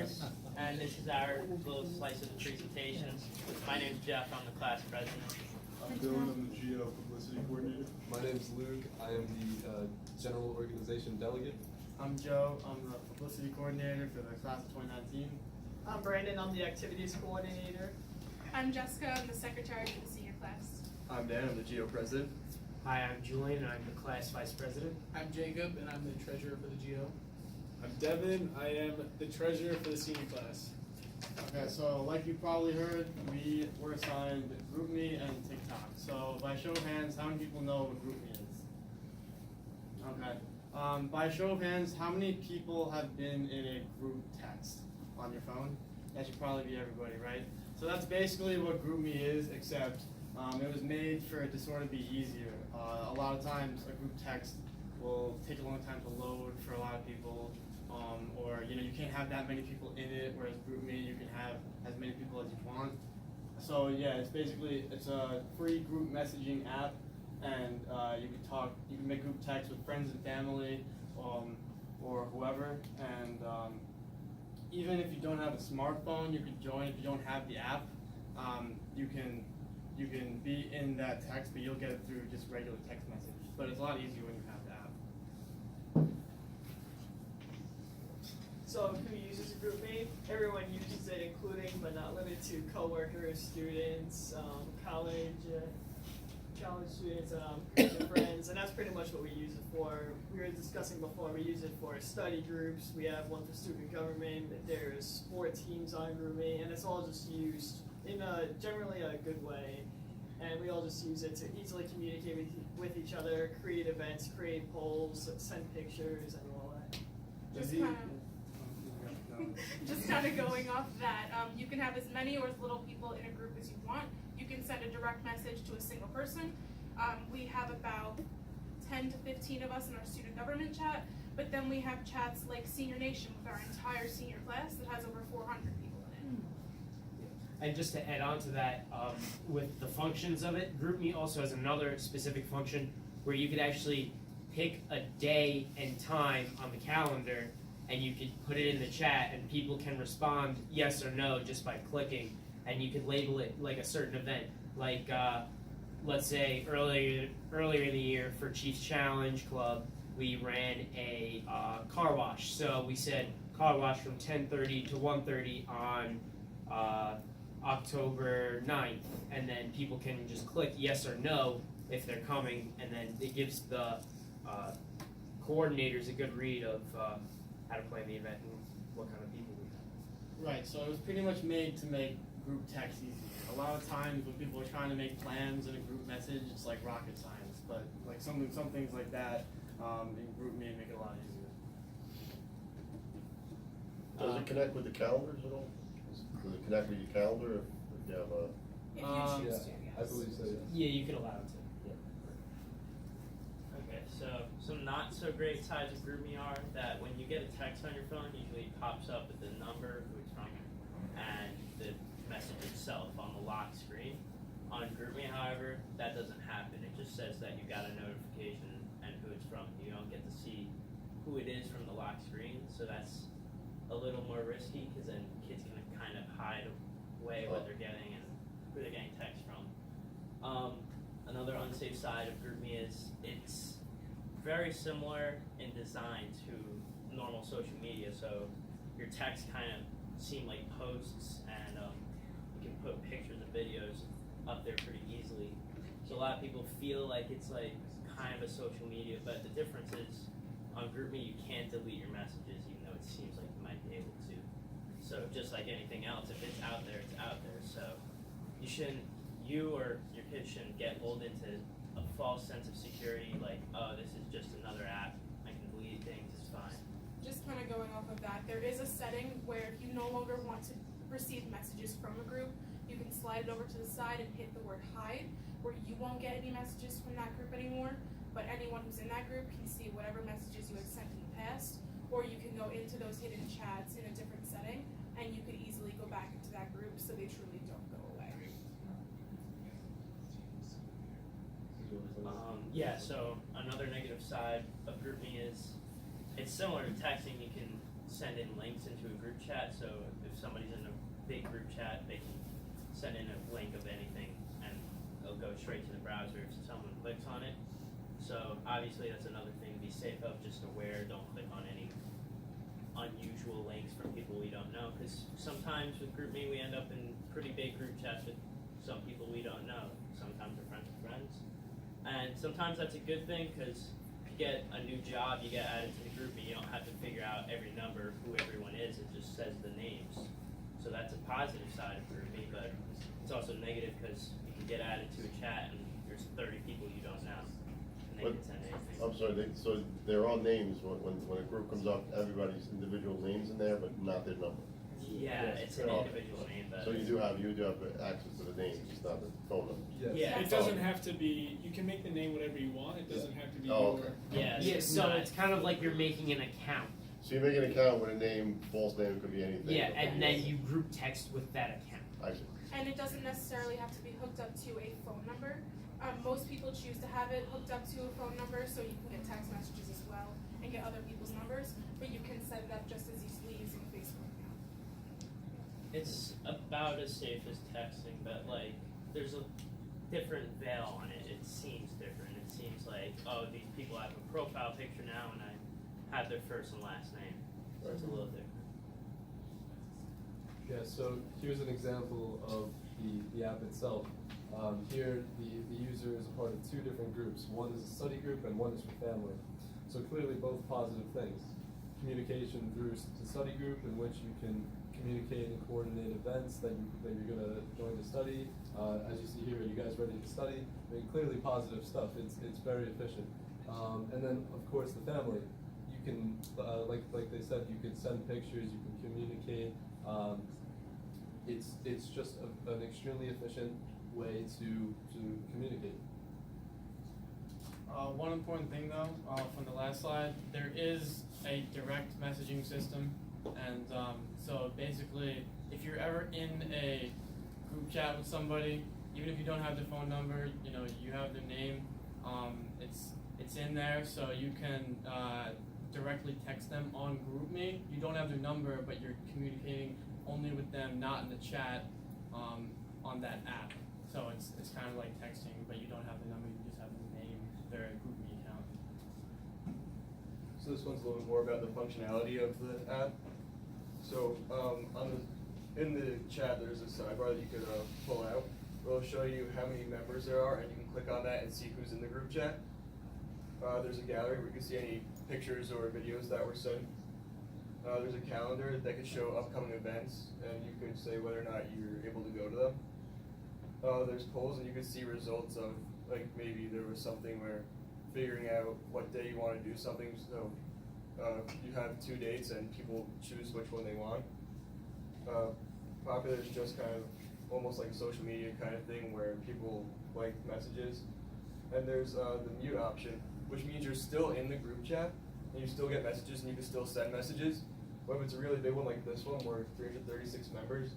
class, and this is our little slice of the presentation. My name's Jeff, I'm the class president. I'm Dylan, I'm the GO Publicity Coordinator. My name's Luke, I am the General Organization Delegate. I'm Joe, I'm the Publicity Coordinator for the class of 2019. I'm Brandon, I'm the Activities Coordinator. I'm Jessica, I'm the secretary for the senior class. I'm Dan, I'm the GO President. Hi, I'm Julian, and I'm the class vice president. I'm Jacob, and I'm the treasurer for the GO. I'm Devin, I am the treasurer for the senior class. Okay, so like you probably heard, we were assigned GroupMe and TikTok. So by show of hands, how many people know what GroupMe is? Okay. By show of hands, how many people have been in a group text on your phone? That should probably be everybody, right? So that's basically what GroupMe is, except it was made for it to sort of be easier. A lot of times a group text will take a long time to load for a lot of people, or you can't have that many people in it, whereas GroupMe you can have as many people as you want. So yeah, it's a free group messaging app, and you can make group text with friends and family, or whoever, and even if you don't have a smartphone, you can join. If you don't have the app, you can be in that text, but you'll get it through just regular text message. But it's a lot easier when you have the app. So who uses GroupMe? Everyone uses it, including but not limited to coworkers, students, college students, groups of friends, and that's pretty much what we use it for. We were discussing before, we use it for study groups. We have one for student government. There's sport teams on GroupMe, and it's all just used in generally a good way. And we all just use it to easily communicate with each other, create events, create polls, send pictures, and all that. Just kind of going off that, you can have as many or as little people in a group as you want. You can send a direct message to a single person. We have about 10 to 15 of us in our student government chat, but then we have chats like Senior Nation with our entire senior class that has over 400 people in it. And just to add on to that, with the functions of it, GroupMe also has another specific function where you could actually pick a day and time on the calendar, and you could put it in the chat, and people can respond yes or no just by clicking, and you could label it like a certain event. Like, let's say earlier in the year for Chiefs Challenge Club, we ran a car wash. So we said car wash from 10:30 to 1:30 on October 9th, and then people can just click yes or no if they're coming, and then it gives the coordinators a good read of how to plan the event and what kind of people we have. Right. So it was pretty much made to make group text easier. A lot of times when people are trying to make plans in a group message, it's like rocket science. But like some things like that in GroupMe make it a lot easier. Does it connect with the calendars at all? Does it connect with your calendar if you have a? If you choose to, Yeah, yes. I believe so, yes. Yeah, you could allow it to. Okay, so some not so great sides of GroupMe are that when you get a text on your phone, usually it pops up with the number, who it's from, and the message itself on the lock screen. On GroupMe, however, that doesn't happen. It just says that you got a notification and who it's from. You don't get to see who it is from the lock screen, so that's a little more risky because then kids can kind of hide away what they're getting and who they're getting text from. Another unsafe side of GroupMe is it's very similar in design to normal social media. So your texts kind of seem like posts, and you can put pictures and videos up there pretty easily. So a lot of people feel like it's like kind of a social media, but the difference is on GroupMe you can't delete your messages, even though it seems like you might be able to. So just like anything else, if it's out there, it's out there. So you or your kids shouldn't get lulled into a false sense of security, like, oh, this is just another app, I can delete things, it's fine. Just kind of going off of that, there is a setting where if you no longer want to receive messages from a group, you can slide it over to the side and hit the word hide, where you won't get any messages from that group anymore, but anyone who's in that group can see whatever messages you had sent in the past, or you can go into those hidden chats in a different setting, and you could easily go back into that group so they truly don't go away. Yeah, so another negative side of GroupMe is it's similar to texting. You can send in links into a group chat, so big group chat, they can send in a link of anything and it'll go straight to the browser if someone clicks on it. So obviously that's another thing to be safe of, just aware, don't click on any unusual links from people we don't know, because sometimes with GroupMe we end up in pretty big group chats with some people we don't know. Sometimes we're friends with friends. And sometimes that's a good thing, because if you get a new job, you get added to the GroupMe, you don't have to figure out every number, who everyone is, it just says the names. So that's a positive side of GroupMe, but it's also negative because you can get added to a chat and there's 30 people you don't know, and they But- can send anything. I'm sorry, so they're all names, when a group comes up, everybody's individual names in there, but not their number. Yeah, it's an Oh. individual name, but So you do have access to the names, just not the phone number. Yes. Yeah. It doesn't have to be, you can make the name whatever you want, it doesn't have to be Oh, your. okay. yeah, Yeah, it's so not- it's kind of like you're making an account. So you make an account with a name, false name, it could be anything. Yeah, and then you group text with that account. I see. And it doesn't necessarily have to be hooked up to a phone number. Most people choose to have it hooked up to a phone number so you can get text messages as well and get other people's numbers, but you can set it up just as easily as a Facebook account. It's about as safe as texting, but like, there's a different veil on it. It seems different. It seems like, oh, these people have a profile picture now, and I have their first and last name. So it's a little different. Yeah, so here's an example of the app itself. Here, the user is a part of two different groups. One is a study group and one is for family. So clearly both positive things. Communication through the study group, in which you can communicate and coordinate events that you're going to join to study. As you see here, are you guys ready to study? I mean, clearly positive stuff. It's very efficient. And then, of course, the family. You can, like they said, you can send pictures, you can communicate. It's just an extremely efficient way to communicate. One important thing though, from the last slide, there is a direct messaging system, and so basically, if you're ever in a group chat with somebody, even if you don't have their phone number, you know, you have their name, it's in there, so you can directly text them on GroupMe. You don't have their number, but you're communicating only with them, not in the chat, on that app. So it's kind of like texting, but you don't have the number, you just have the name, their GroupMe account. So this one's a little bit more about the functionality of the app. So in the chat, there's a sidebar that you could pull out. It'll show you how many members there are, and you can click on that and see who's in the group chat. There's a gallery where you can see any pictures or videos that were sent. There's a calendar that could show upcoming events, and you could say whether or not you're able to go to them. There's polls, and you can see results of, like, maybe there was something where figuring out what day you want to do something. So you have 2 dates, and people choose which one they want. Popular is just kind of almost like a social media kind of thing where people like messages. And there's the mute option, which means you're still in the group chat, and you still get messages, and you can still send messages. But if it's a really big one like this one, where 336 members,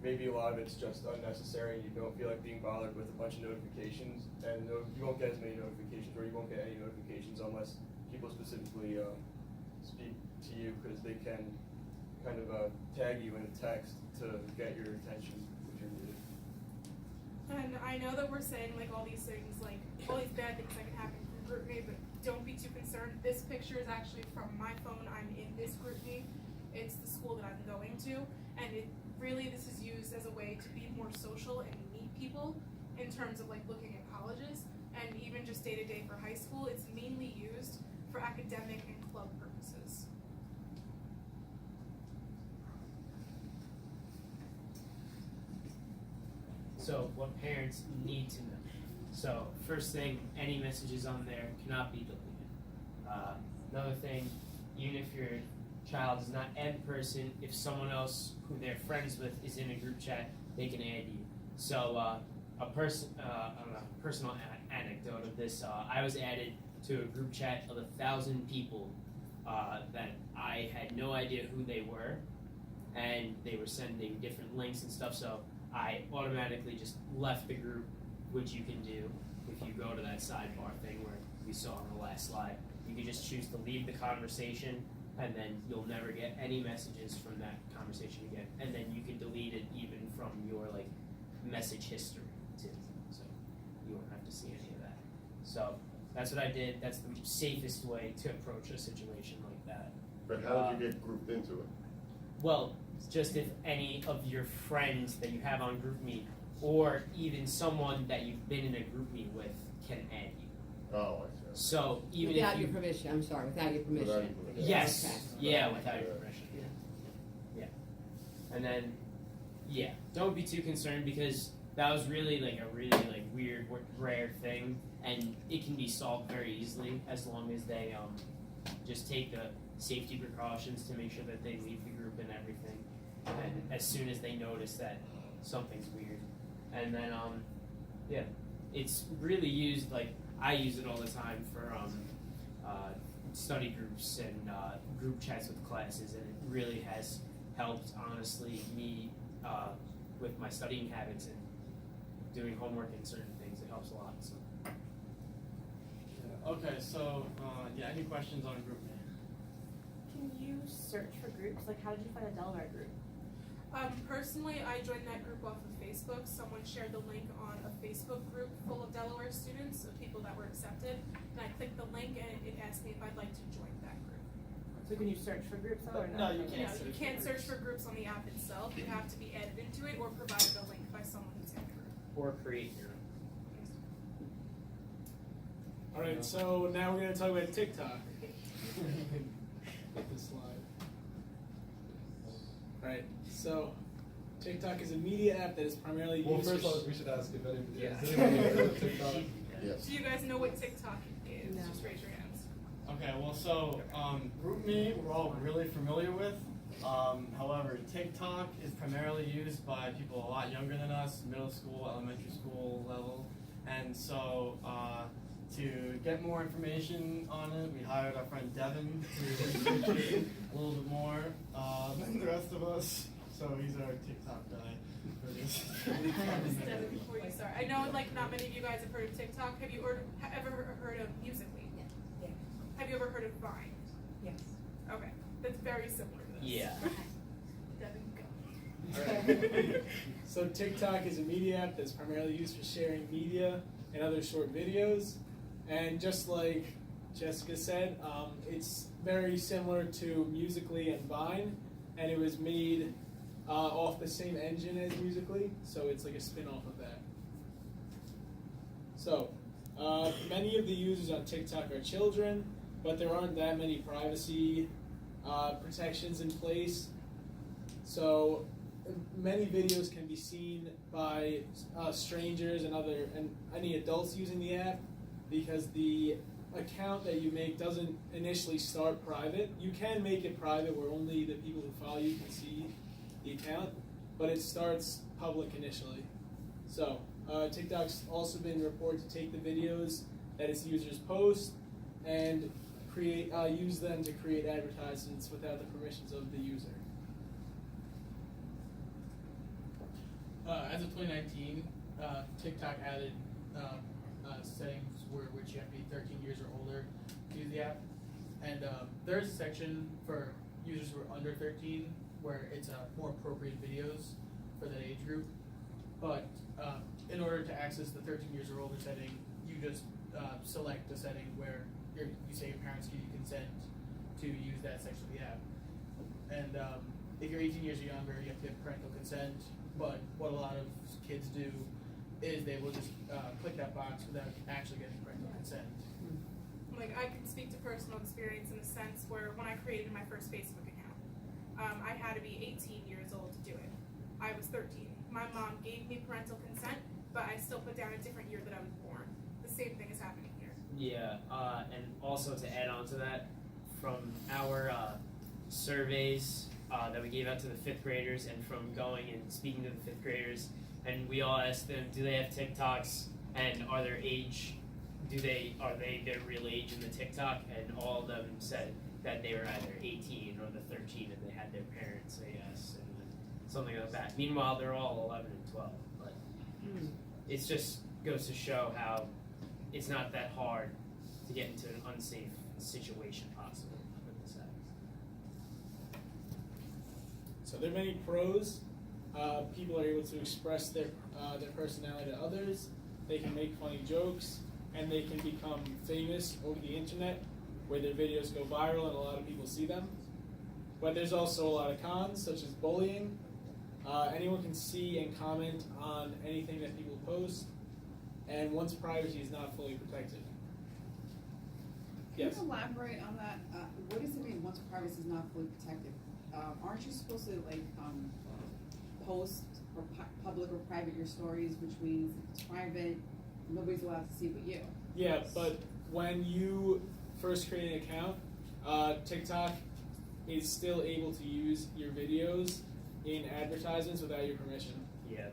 maybe a lot of it's just unnecessary, and you don't feel like being bothered with a bunch of notifications, and you won't get as many notifications, or you won't get any notifications unless people specifically speak to you, because they can kind of tag you in a text to get your attention, which you're needed. And I know that we're saying like all these things, like all these bad things that can happen from GroupMe, but don't be too concerned. This picture is actually from my phone. I'm in this GroupMe. It's the school that I'm going to, and this is used as a way to be more social and meet people in terms of like looking at colleges, and even just day to day for high school. It's mainly used for academic and club purposes. So what parents need to know. So first thing, any messages on there cannot be deleted. Another thing, even if your child is not add the person, if someone else who they're friends with is in a group chat, they can add you. So a personal anecdote of this, I was added to a group chat of 1,000 people that I had no idea who they were, and they were sending different links and stuff, so I automatically just left the group, which you can do if you go to that sidebar thing where we saw on the last slide. You can just choose to leave the conversation, and then you'll never get any messages from that conversation again. and then you can delete it even from your like message history too. So you won't have to see any of that. So that's what I did. That's the safest way to approach a situation like that. But how did you get grouped into it? Well, just if any of your friends that you have on GroupMe, or even someone that you've been in a GroupMe with, can add you. Oh, I see. So even Without if your you, permission, I'm sorry, without your permission. Without your permission. yes, Okay. yeah, without your permission, yeah, and then, yeah, don't be too concerned because that was really like a really like weird, rare thing, and it can be solved very easily as long as they just take the safety precautions to make sure that they leave the group and everything, and as soon as they notice that something's weird, and then yeah, it's really used like I use it all the time for study groups and group chats with classes, and it really has helped honestly me with my studying habits and doing homework and certain things. It helps a lot. So. Okay, so yeah, any questions on GroupMe? Can you search for groups? Like, how did you find a Delaware group? Personally, I joined that group off of Facebook. Someone shared the link on a Facebook group full of Delaware students, of people that were accepted, and I clicked the link and it asked me if I'd like to join that group. So can you search for groups though, or No, not? you can't. No, you can't search for groups on the app itself. You have to be added into it or provided a link by someone who's in the group. Or create your own. All right, so now we're gonna talk about TikTok. Get this slide. All right, so TikTok is a media app that is primarily Well, used first for. of all, we should ask if anybody, Yeah. has anyone heard of TikTok? Yes. Do you guys know what TikTok is? No. Just raise your hands. Okay, well, so GroupMe we're all really familiar with. However, TikTok is primarily used by people a lot younger than us, middle school, elementary school level, and so to get more information on it, we hired our friend Devin to research it a little bit more than the rest of us. So he's our TikTok guy for this. Devin, before you start, I know like not many of you guys have heard of TikTok. Have you ever heard of Musical.ly? Yeah. Have you ever heard of Vine? Yes. Okay, that's very similar to this. Yeah. Devin, go. Alright. So TikTok is a media app that's primarily used for sharing media and other short videos. And just like Jessica said, it's very similar to Musical.ly and Vine, and it was made off the same engine as Musical.ly, so it's like a spin-off of that. So, many of the users on TikTok are children, but there aren't that many privacy protections in place. So, many videos can be seen by strangers and any adults using the app, because the account that you make doesn't initially start private. You can make it private where only the people who follow you can see the account, but it starts public initially. So TikTok's also been reported to take the videos that its users post and use them to create advertisements without the permissions of the user. As of 2019, TikTok added settings which you have to be 13 years or older to use the app. And there's a section for users who are under 13 where it's more appropriate videos for that age group. But in order to access the 13 years or older setting, you just select a setting where you say your parents give you consent to use that section of the app. And if you're 18 years or younger, you have to get parental consent. But what a lot of kids do is they will just click that box without actually getting parental consent. Like, I can speak to personal experience in the sense where when I created my first Facebook account, I had to be 18 years old to do it. I was 13. My mom gave me parental consent, but I still put down a different year that I was born. The same thing is happening here. Yeah, and also to add on to that, from our surveys that we gave out to the 5th graders, and from going and speaking to the 5th graders, and we all asked them, do they have TikToks, and are they their real age in the TikTok? And all of them said that they were either 18 or the 13, and they had their parents say yes, and something like that. Meanwhile, they're all 11 and 12, but it just goes to show how it's not that hard to get into an unsafe situation possible with this app. So there are many pros. People are able to express their personality to others. They can make funny jokes, and they can become famous over the internet, where their videos go viral and a lot of people see them. But there's also a lot of cons, such as bullying. Anyone can see and comment on anything that people post, and one's privacy is not fully protected. Can Yes. you elaborate on that? What does it mean once privacy is not fully protected? Aren't you supposed to post or public or private your stories, which means if it's private, nobody's allowed to see but you? Yeah, but when you first create an account, TikTok is still able to use your videos in advertisements without your permission. Yeah.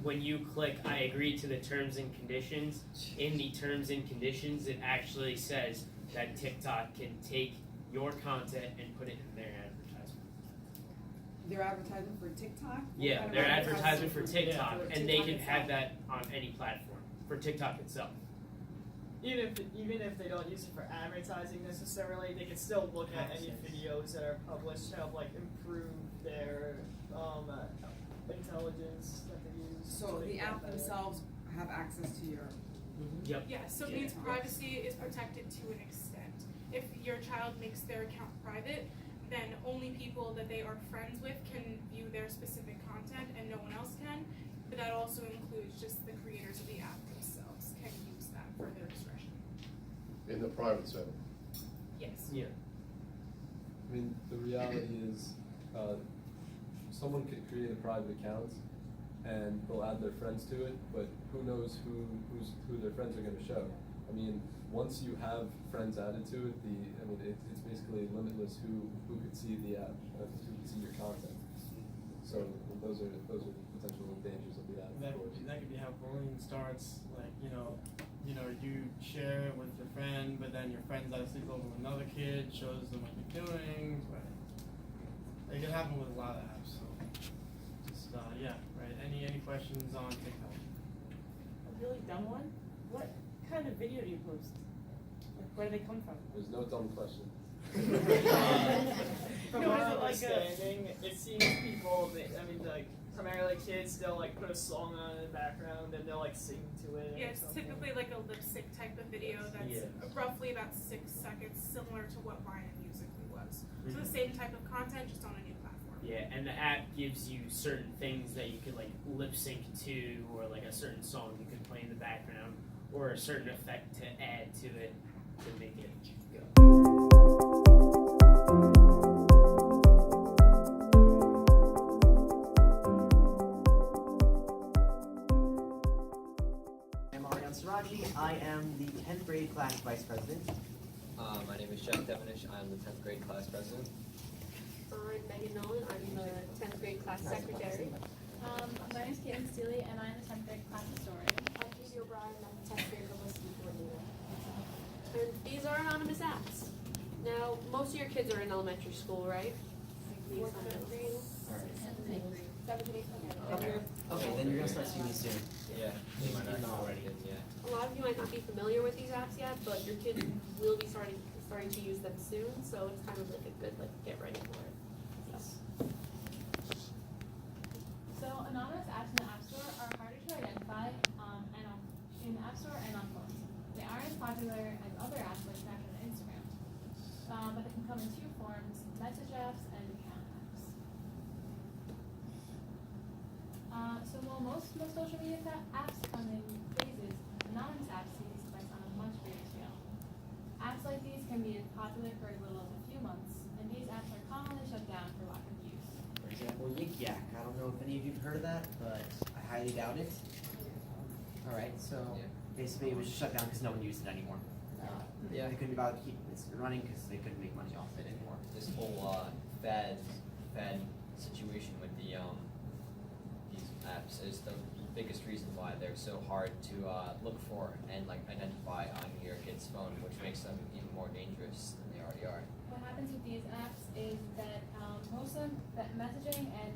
When you click I agree to the terms and conditions, in the terms and conditions it actually says that TikTok can take your content and put it in their advertisement. They're advertising for TikTok? What Yeah, kind of they're advertising for TikTok, for and they TikTok can have itself. that on any platform, for TikTok itself. Even if they don't use it for advertising necessarily, they can still look at any videos that are published to help improve their intelligence that they use. So they the get app better. themselves have access to your. Yep. Yeah, so it Yeah. means privacy is protected to an extent. If your child makes their account private, then only people that they are friends with can view their specific content and no one else can. But that also includes just the creators of the app themselves can use that for their discretion. In the private setting. Yes. Yeah. I mean, the reality is, someone could create a private account and they'll add their friends to it, but who knows who their friends are going to show. I mean, once you have friends added to it, it's basically limitless who could see the app, who could see your content. So those are potential dangers of the app. That, of course. that could be how bullying starts. You share it with your friend, but then your friend's out of sleep over with another kid, shows them what you're doing. Right? It can happen with a lot of apps. So just right. Any questions on TikTok? A really dumb one? What kind of video do you post? Where do they come from? There's no dumb question. From No, my is it like a- understanding, it seems people, primarily kids, they'll put a song on in the background and they'll sing to it. Yeah, or it's something. typically like a lip sync type of video that's Yeah. roughly about 6 seconds, similar to what Vine Musically was. So the Mhm. same type of content, just on a new platform. Yeah, and the app gives you certain things that you could lip sync to, or a certain song you could play in the background, or a certain effect to add to it to make it go. I'm Ariane Siraji. I am the 10th grade class vice president. My name is Jack Devenish. I'm the 10th grade class president. I'm Megan Nolan. I'm the 10th grade class secretary. My name is Caitlin Steely, and I'm the 10th grade class historian. I'm Susie O'Brien. I'm the 10th grade publicity coordinator. And these are anonymous apps. Now, most of your kids are in elementary school, right? Fourth, fifth grade. Okay, then you're gonna start seeing these soon. Yeah, they might not already. Yeah. A lot of you might not be familiar with these apps yet, but your kids will be starting to use them soon, so it's kind of a good get ready for it. So anonymous apps in the App Store are harder to identify in the App Store and on phones. They aren't as popular as other apps like Snapchat and Instagram, but they can come in 2 forms: message apps and account apps. So while most social media apps come in phases, anonymous apps see these effects on a much bigger scale. Apps like these can be popular for as little as a few months, and these apps are commonly shut down for lack of use. For example, Yik Yak. I don't know if any of you've heard of that, but I highly doubt it. Alright, so basically it was just shut down because no one used it anymore. They couldn't be bothered to keep it running because they couldn't make money off it anymore. This whole Fed situation with the these apps is the biggest reason why they're so hard to look for and identify on your kid's phone, which makes them even more dangerous than they already are. What happens with these apps is that most of them, that messaging and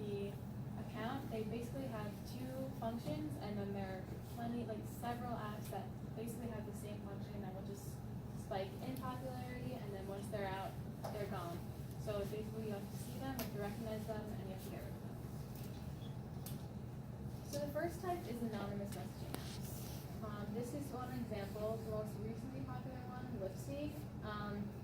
the account, they basically have 2 functions, and then there are several apps that basically have the same function that will just spike in popularity, and then once they're out, they're gone. So basically you have to see them if them and you have to get rid of them. So the first type is anonymous messaging apps. This is one example, the most recently popular one, Lipsy.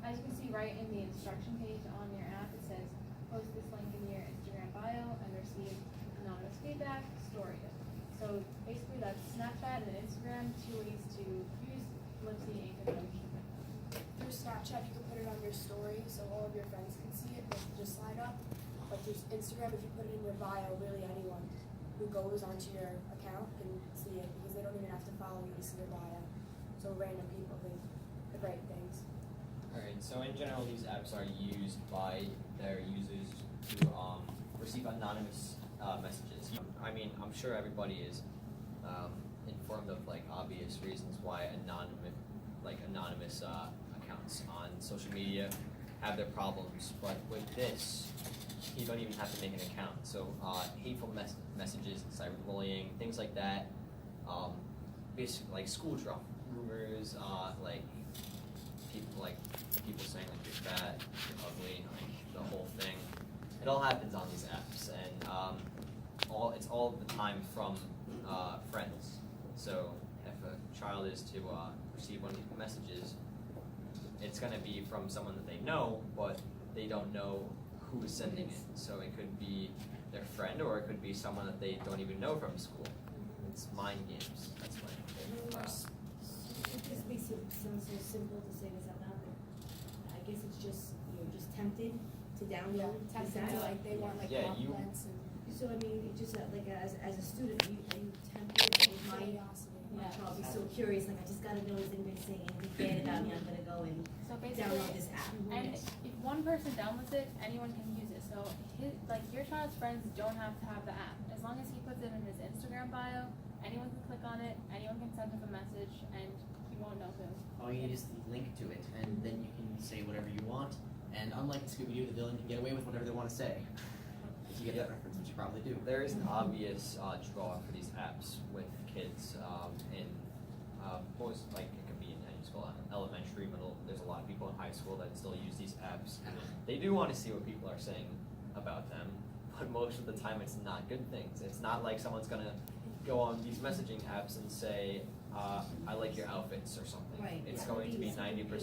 As you can see right in the instruction page on your app, it says, post this link in your Instagram bio and receive anonymous feedback, story it. So basically that's Snapchat and Instagram, two ways to use Lipsy in conjunction with them. Through Snapchat, you can put it on your story so all of your friends can see it, but just slide up. But through Instagram, if you put it in your bio, really anyone who goes onto your account can see it because they don't even have to follow you to see your bio. So random people can write things. Alright, so in general, these apps are used by their users to receive anonymous messages. I mean, I'm sure everybody is informed of like obvious reasons why anonymous accounts on social media have their problems, but with this, you don't even have to make an account. So hateful messages, cyberbullying, things like that, basically like school drama, rumors, people saying like you're fat, you're ugly, like the whole thing. It all happens on these apps, and it's all the time from friends. So if a child is to receive one of these messages, it's going to be from someone that they know, but they don't know who is sending it. So it could be their friend, or it could be someone that they don't even know from school. It's mind games. That's why. This makes it sound so simple to say this out loud, but I guess it's just, you're just tempted to download. Tempted to, like, they want, like, compliments and. So I mean, it just like as a student, are you tempted? My child be so curious, like I just gotta know, is anybody saying anything bad about me? I'm gonna go and So basically, download this app. and if one person downloads it, anyone can use it. So your child's friends don't have to have the app. As long as he puts it in his Instagram bio, anyone can click on it, anyone can send him a message, and he won't know who. All you need is the link to it, and then you can say whatever you want. And unlike Scooby-Doo, the villain can get away with whatever they want to say. If you get that reference, which you probably do. There is an obvious draw for these apps with kids in most, like it could be in any school, elementary, middle. There's a lot of people in high school that still use these apps. They do want to see what people are saying about them, but most of the time it's not good things. It's not like someone's gonna go on these messaging apps and say, I like your outfits or something. Right. It's going to be 90%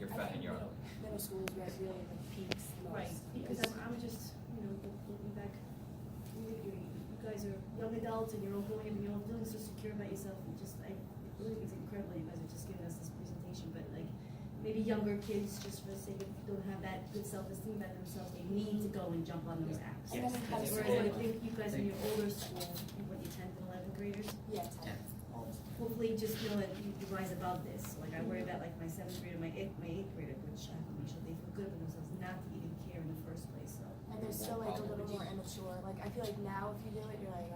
you're fat and you're ugly. Middle school is where it really like peaks the most. Right, because I'm just, looking back, you guys are young adults and you're all growing up and you're all feeling so secure about yourself, and I really think it's incredible you guys are just giving us this presentation, but like, maybe younger kids, just for the sake of, don't have that good self-esteem about themselves, they need to go and jump on those apps. Yes. Whereas I think you guys in your older school, what, your 10th and 11th graders? Yeah, 10th. Hopefully just know that you rise above this. Like I worry about like my 7th grader, my 8th grader, which I have to make sure they feel good about themselves, not to even care in the first place, so. And they're still like a little more immature. Like I feel like now if you do it, you're like,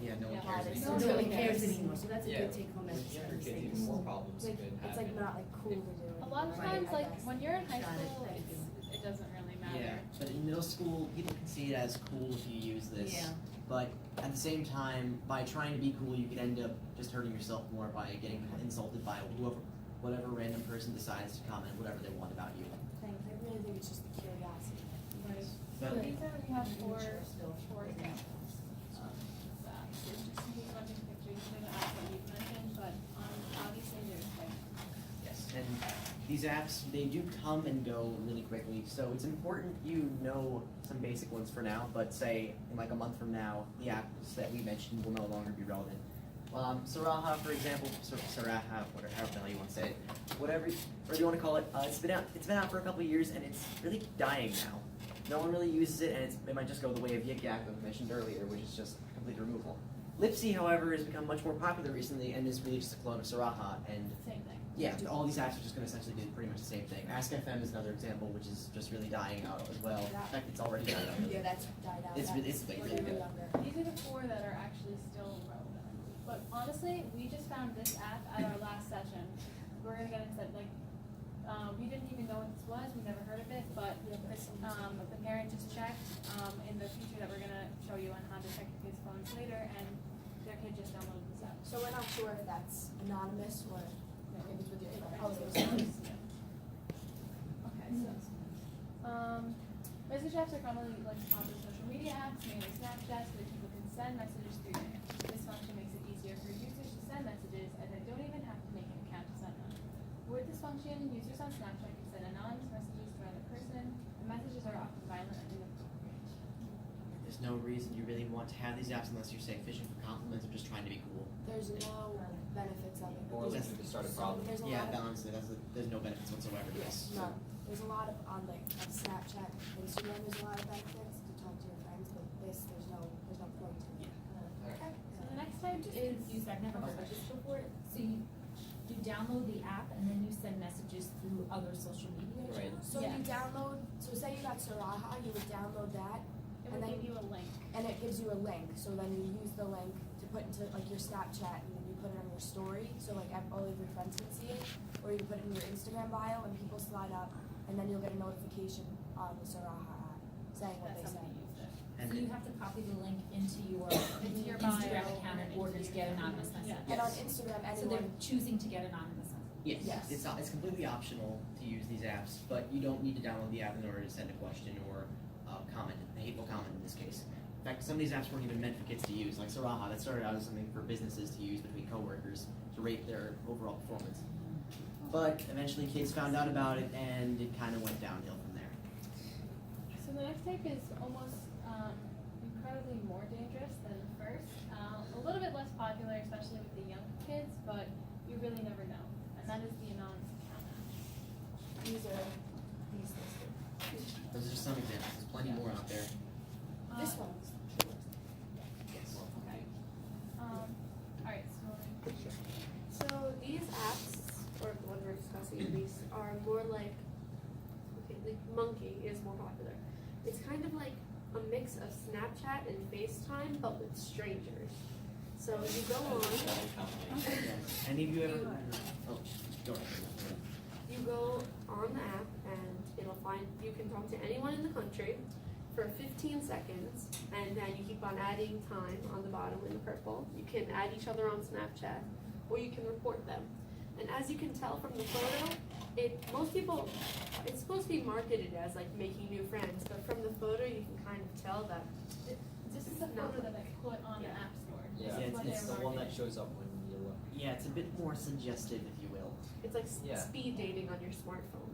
Yeah, no one why cares they anymore. still No one doing cares this? anymore, so that's a good take home With message. younger for kids, the even more problems Like, could happen. it's like not like cool to do it. A lot of Right. times, like when you're in high Got it, school, thank you. it doesn't really matter. Yeah, but in middle school, people can see it as cool if you use this. Yeah. But at the same time, by trying to be cool, you could end up just hurting yourself more by getting insulted by whatever random person decides to comment whatever they want about you. I really think it's just the curiosity. Right. So these are, we have four Still. examples of that. There's just a bunch of pictures of the apps that we've mentioned, but obviously there's like. Yes, and these apps, they do come and go really quickly, so it's important you know some basic ones for now, but say in like a month from now, the apps that we mentioned will no longer be relevant. Saraha, for example, Saraha, whatever, however the hell you want to say it, whatever you want to call it, it's been out for a couple of years, and it's really dying now. No one really uses it, and it might just go the way of Yik Yak that we mentioned earlier, which is just complete removal. Lipsy, however, has become much more popular recently, and is really just a clone of Saraha, and Same thing. yeah, all these apps are just going to essentially do pretty much the same thing. AskFM is another example, which is just really dying out as well. In fact, it's already died out. Yeah, that's died out. It's like really good. These are the four that are actually still relevant. But honestly, we just found this app at our last session. We're gonna get into like, we didn't even know what this was. We never heard of it, but the parent just checked in the feature that we're gonna show you on how to check your kids' phones later, and their kid just downloaded this app. So we're not sure if that's anonymous or if it's with your Okay, so message apps are commonly like popular social media suggest that people can send messages through there. This function makes it easier for users to send messages as they don't even have to make an account to send them. With this function, users on Snapchat can send anonymous messages to another person. The messages are often violent and inappropriate. There's no reason you really want to have these apps unless you're, say, fishing for compliments or just trying to be cool. There's no benefits of it. Or looking to start a problem. There's a Yeah, lot of, honestly, there's no benefits whatsoever to this. no, there's a lot of, on like, on Snapchat, Instagram, there's a lot of benefits to talk to your friends, but this, there's no point to it. Okay. So the next type Just is confused, I've never heard of this before. So you download the app and then you send messages through other social media Right. channels? So you download, so say you got Saraha, you would download that, it and will then, give you a link. and it gives you a link, so then you use the link to put into like your Snapchat, and then you put it on your story, so like all of your friends can see it, or you can put it in your Instagram bio, and people slide up, and then you'll get a notification on the Saraha app saying what That's they how said. we use it. And So you have to copy the link into your Into your Instagram bio account in order to get anonymous messages. And on Instagram, So they're anyone, choosing to get anonymous messages. Yes, Yes. it's completely optional to use these apps, but you don't need to download the app in order to send a question or comment, a hateful comment in this case. In fact, some of these apps weren't even meant for kids to use, like Saraha, that started out as something for businesses to use between coworkers to rate their overall performance. But eventually kids found out about it and it kind of went downhill from there. So the next type is almost incredibly more dangerous than the first. A little bit less popular, especially with the young kids, but you really never know. And that is the anonymous account app. these listed. Those are just some examples, there's plenty more out there. This one's. Yes. Okay. Alright, So these apps, or the one we're discussing at least, are more like, okay, like Monkey is more popular. It's kind of like a mix of Snapchat and FaceTime, but with strangers. So you go on, Any of you ever? Oh, go ahead. you go on the app and it'll find, you can talk to anyone in the country for 15 seconds, and then you keep on adding time on the bottom in the purple. You can add each other on Snapchat, or you can report them. And as you can tell from the photo, most people, it's supposed to be marketed as like making new friends, but from the photo you can kind of tell that this is the photo that I put on the Yeah. App Store. Yeah, This is what it's they're the one that marketing. shows up when you look. Yeah, it's a bit more suggestive, if you will. it's like Yeah. speed dating on your smartphone.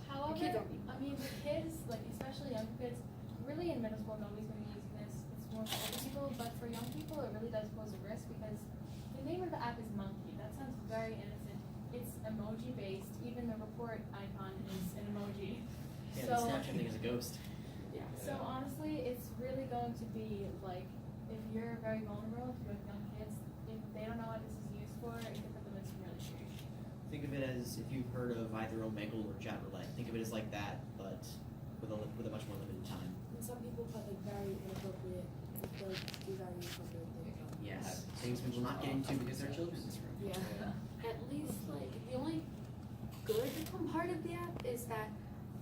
However, kids don't need I mean, the kids, like especially young kids, really in middle school, nobody's going to be using this. It's more for older people, but for young people, it really does pose a risk because the name of the app is Monkey. That sounds very innocent. It's emoji based. Even the report icon is an emoji. Yeah, so, the Snapchat thing is a ghost. Yeah. So honestly, it's really going to be like if you're very vulnerable, if you have young kids, if they don't know what this is used for, it can put them in some really serious shit. Think of it as if you've heard of either Omegle or Chat Roulette. Think of it as like that, but with a much more limited time. And some people put like very inappropriate, they'll do very inappropriate things on. Yes, things we will not get into because there are children in this room. Yeah. At least like the only good part of the app is that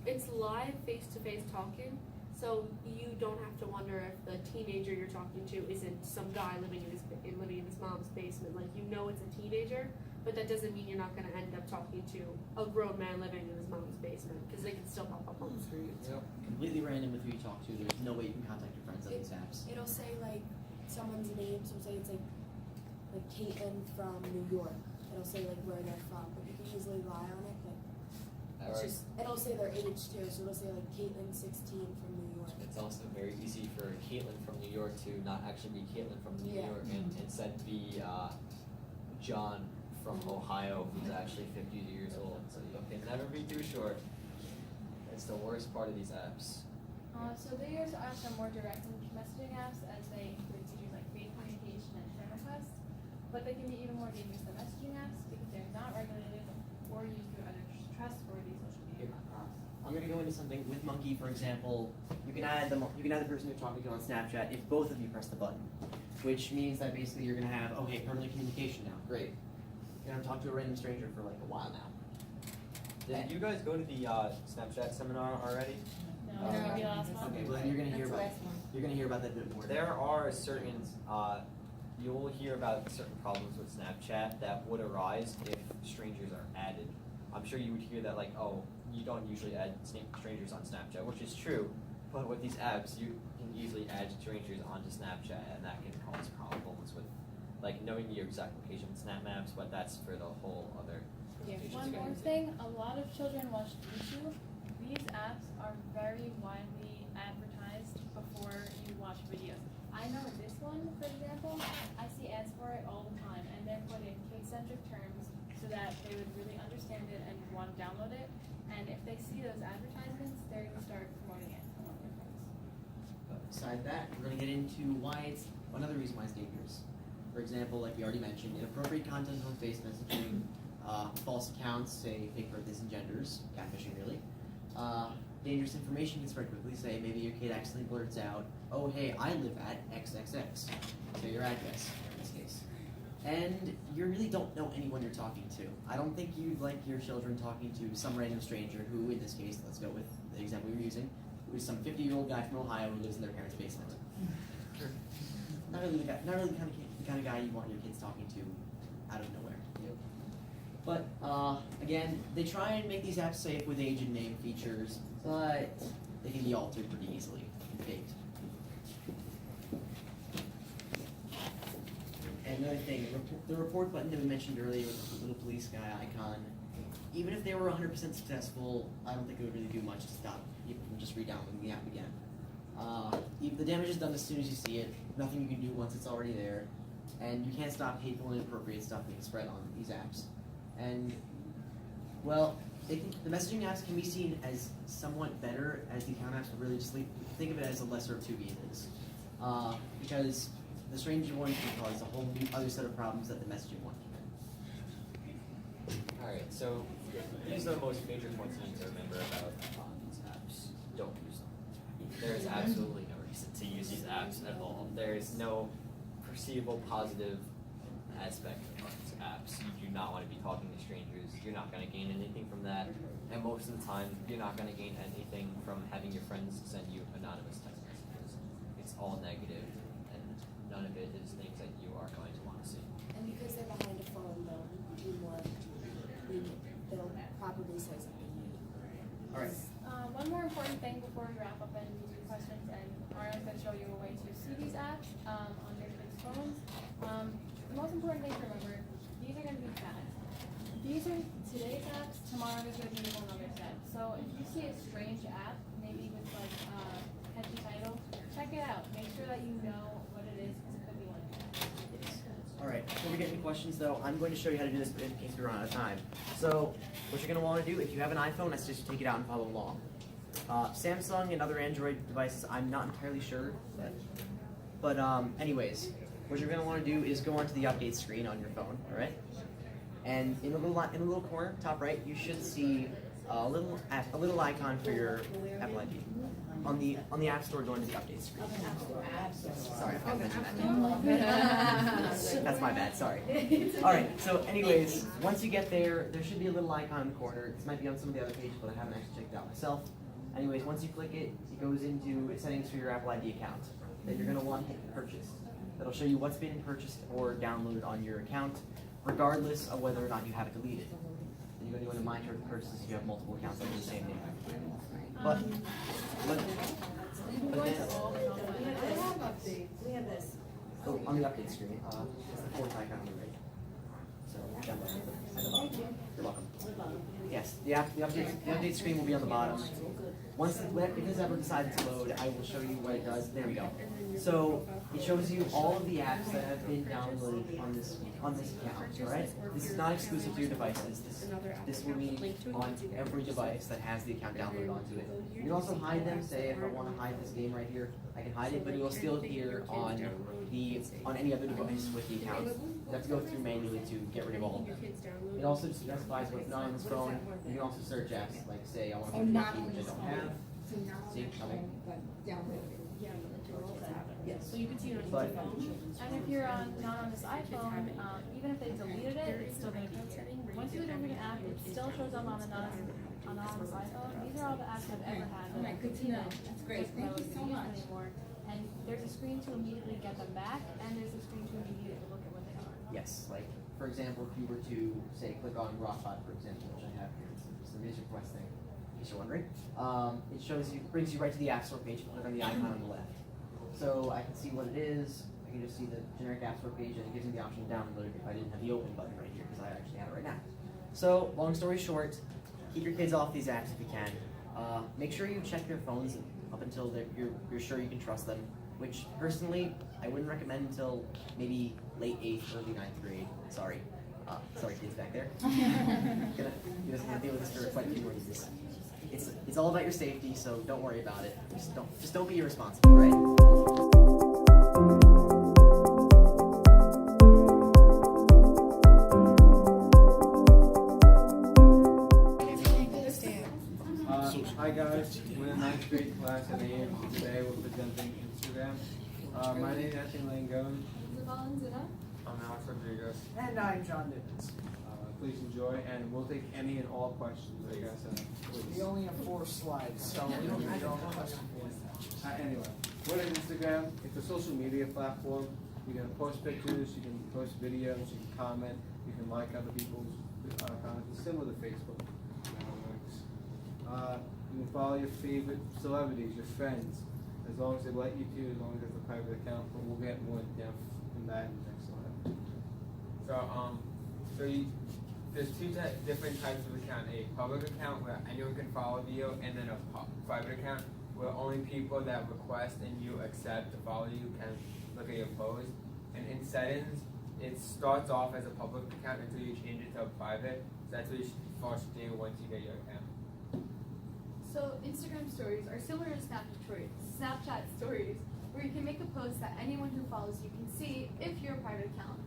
it's live face-to-face talking, so you don't have to wonder if the teenager you're talking to isn't some guy living in his mom's basement. Like, you know it's a teenager, but that doesn't mean you're not going to end up talking to a grown man living in his mom's basement, because they can still pop up on the screen. Completely random with who you talk to. There's no way you can contact your friends on these apps. It'll say like someone's name, so say it's like Caitlin from New York. It'll say like where they're from, but you can easily lie on it. But it's Alright. just, it'll say their age too, so it'll say like Caitlin 16 from New York. It's also very easy for Caitlin from New York to not actually be Caitlin from New Yeah. York and instead be John from Ohio who's actually 50 years old. So you can never be too sure. It's the worst part of these apps. So these apps are more direct messaging apps as they include features like face communication and friend requests, but they can be even more dangerous than messaging apps because they're not regulated or used through other trustworthy social media platforms. I'm gonna go into something with Monkey, for example. You can add the person you're talking to on Snapchat if both of you press the button, which means that basically you're gonna have permanent communication now. Great. You're gonna talk to a random stranger for like a while now. Did you guys go to the Snapchat seminar already? No, it's gonna be last month. Okay, well then you're gonna hear about that a bit more. There are certain, you'll hear about certain problems with Snapchat that would arise if strangers are added. I'm sure you would hear that like, oh, you don't usually add strangers on Snapchat, which is true, But with these apps, you can easily add strangers onto Snapchat, and that can cause problems with, like, knowing your exact location with Snap Maps. But that's for the whole other. One more thing, a lot of children watch YouTube. These apps are very widely advertised before you watch videos. I know this one, for example, I see ads for it all the time, and they're put in kid-centric terms so that they would really understand it and want to download it. And if they see those advertisements, they're going to start promoting it among their friends. Besides that, we're going to get into why it's another reason why it's dangerous. For example, like we already mentioned, inappropriate content on face messaging, false accounts, say fake birthdays and genders, catfishing really. Dangerous information can spread quickly. Say maybe your kid accidentally blurts out, "Oh hey, I live at XXX," so your address in this case. And you really don't know anyone you're talking to. I don't think you'd like your children talking to some random stranger who, in this case, let's go with the example we were using, who is some 50-year-old guy from Ohio who lives in their parents' basement. Not really the kind of guy you want your kids talking to out of nowhere. But again, they try and make these apps safe with age and name features, but they can be altered pretty easily and faked. And another thing, the report button that we mentioned earlier with the little police guy icon, even if they were 100% successful, I don't think it would really do much to stop people from just re-downloading the app again. The damage is done as soon as you see it, nothing you can do once it's already there, and you can't stop hateful and inappropriate stuff being spread on these apps. And, well, the messaging apps can be seen as somewhat better as the account apps, but really just think of it as a lesser of two evils. Because the stranger one can cause a whole new other set of problems that the messaging one can. Alright, so these are the most major points you need to remember about these apps. Don't use them. There's absolutely no reason to use these apps at all. There's no perceivable positive aspect of these apps. You do not want to be talking to strangers. You're not going to gain anything from that. And most of the time, you're not going to gain anything from having your friends send you anonymous text messages. It's all negative, and none of it is things that you are going to want to see. And because they're behind a phone, they'll do more. They'll probably say something new. All right. One more important thing before we wrap up and do questions, and Ariana's going to show you a way to see these apps on your kids' phones. The most important thing to remember, these are going to be fads. These are today's apps, tomorrow there's going to be a whole other set. So if you see a strange app, maybe with like a catchy title, check it out. Make sure that you know what it is, because it could be one of them. Alright, before we get into questions though, I'm going to show you how to do this in case we run out of time. So, what you're going to want to do, if you have an iPhone, let's just take it out and follow along. Samsung and other Android devices, I'm not entirely sure, but anyways, what you're going to want to do is go onto the update screen on your phone, alright? And in the little corner, top right, you should see a little icon for your Apple ID. On the App Store, go into the update screen. Sorry, I forgot to mention that. That's my bad, sorry. Alright, so anyways, once you get there, there should be a little icon in the corner. This might be on some of the other pages, but I haven't actually checked it out myself. Anyways, once you click it, it goes into settings for your Apple ID account that you're going to want to hit purchase. That'll show you what's been purchased or downloaded on your account, regardless of whether or not you have it deleted. And you're going to go into monitor purchases if you have multiple accounts under the same name. But We have this. oh, on the update screen, it's the fourth icon on the right. So down below. You're welcome. Yes, the update screen will be on the bottom. Once if this ever decides to load, I will show you what it does. There we go. So it shows you all of the apps that have been downloaded on this account. All right. This is not exclusive to your devices. This will be on every device that has the account downloaded onto it. You can also hide them. Say if I want to hide this game right here, I can hide it, but it will still appear on any other device with the account. You have to go through manually to get rid of all of them. It also specifies what's not on this phone. You can also search apps like say I want to put Lucky, which I don't have. See, coming. Yes. So you can see it on your phone. And if you're not on this iPhone, even if they deleted it, it's still going to be here. Once you delete an app, it still shows up on the anonymous iPhone. These are all the apps I've ever had. Alright, good to know. That's great. Thank you so much. Anymore. And there's a screen to immediately get them back, and there's a screen to immediately look at what they are. Yes, like for example, if you were to say click on Rockbot, for example, which I have here, it's the music request thing. case you're wondering. It brings you right to the App Store page. You click on the icon on the left. So I can see what it is. I can just see the generic App Store page, and it gives me the option to download it if I didn't have the open button right here, because I actually have it right now. So, long story short, keep your kids off these apps if you can. Make sure you check their phones up until you're sure you can trust them, which personally, I wouldn't recommend until maybe late 8th, early 9th grade. Sorry. Sorry kids back there. You guys have to deal with this for quite a few more years. It's all about your safety, so don't worry about it. Just don't be irresponsible, right? Hi guys, we're in the 9th grade class at AM. Today we're presenting Instagram. My name is Anthony Langone. I'm Alex Rodriguez. And I'm John Dibbins. Please enjoy, and we'll take any and all questions, I guess. Please. We only have 4 slides, so we don't need all the questions. Anyway, what is Instagram? It's a social media platform. You can post pictures, you can post videos, you can comment, you can like other people's comments. It's similar to Facebook. You can follow your favorite celebrities, your friends, as long as they let you to, as long as it's a private account. But we'll get more in depth in that in the next slide. There's two different types of account: a public account where anyone can follow you, and then a private account where only people that request and you accept to follow you can look at your post. And in settings, it starts off as a public account until you change it to a private. So that's what you should first do once you get your account. So Instagram stories are similar to Snapchat stories, where you can make a post that anyone who follows you can see if you're a private account.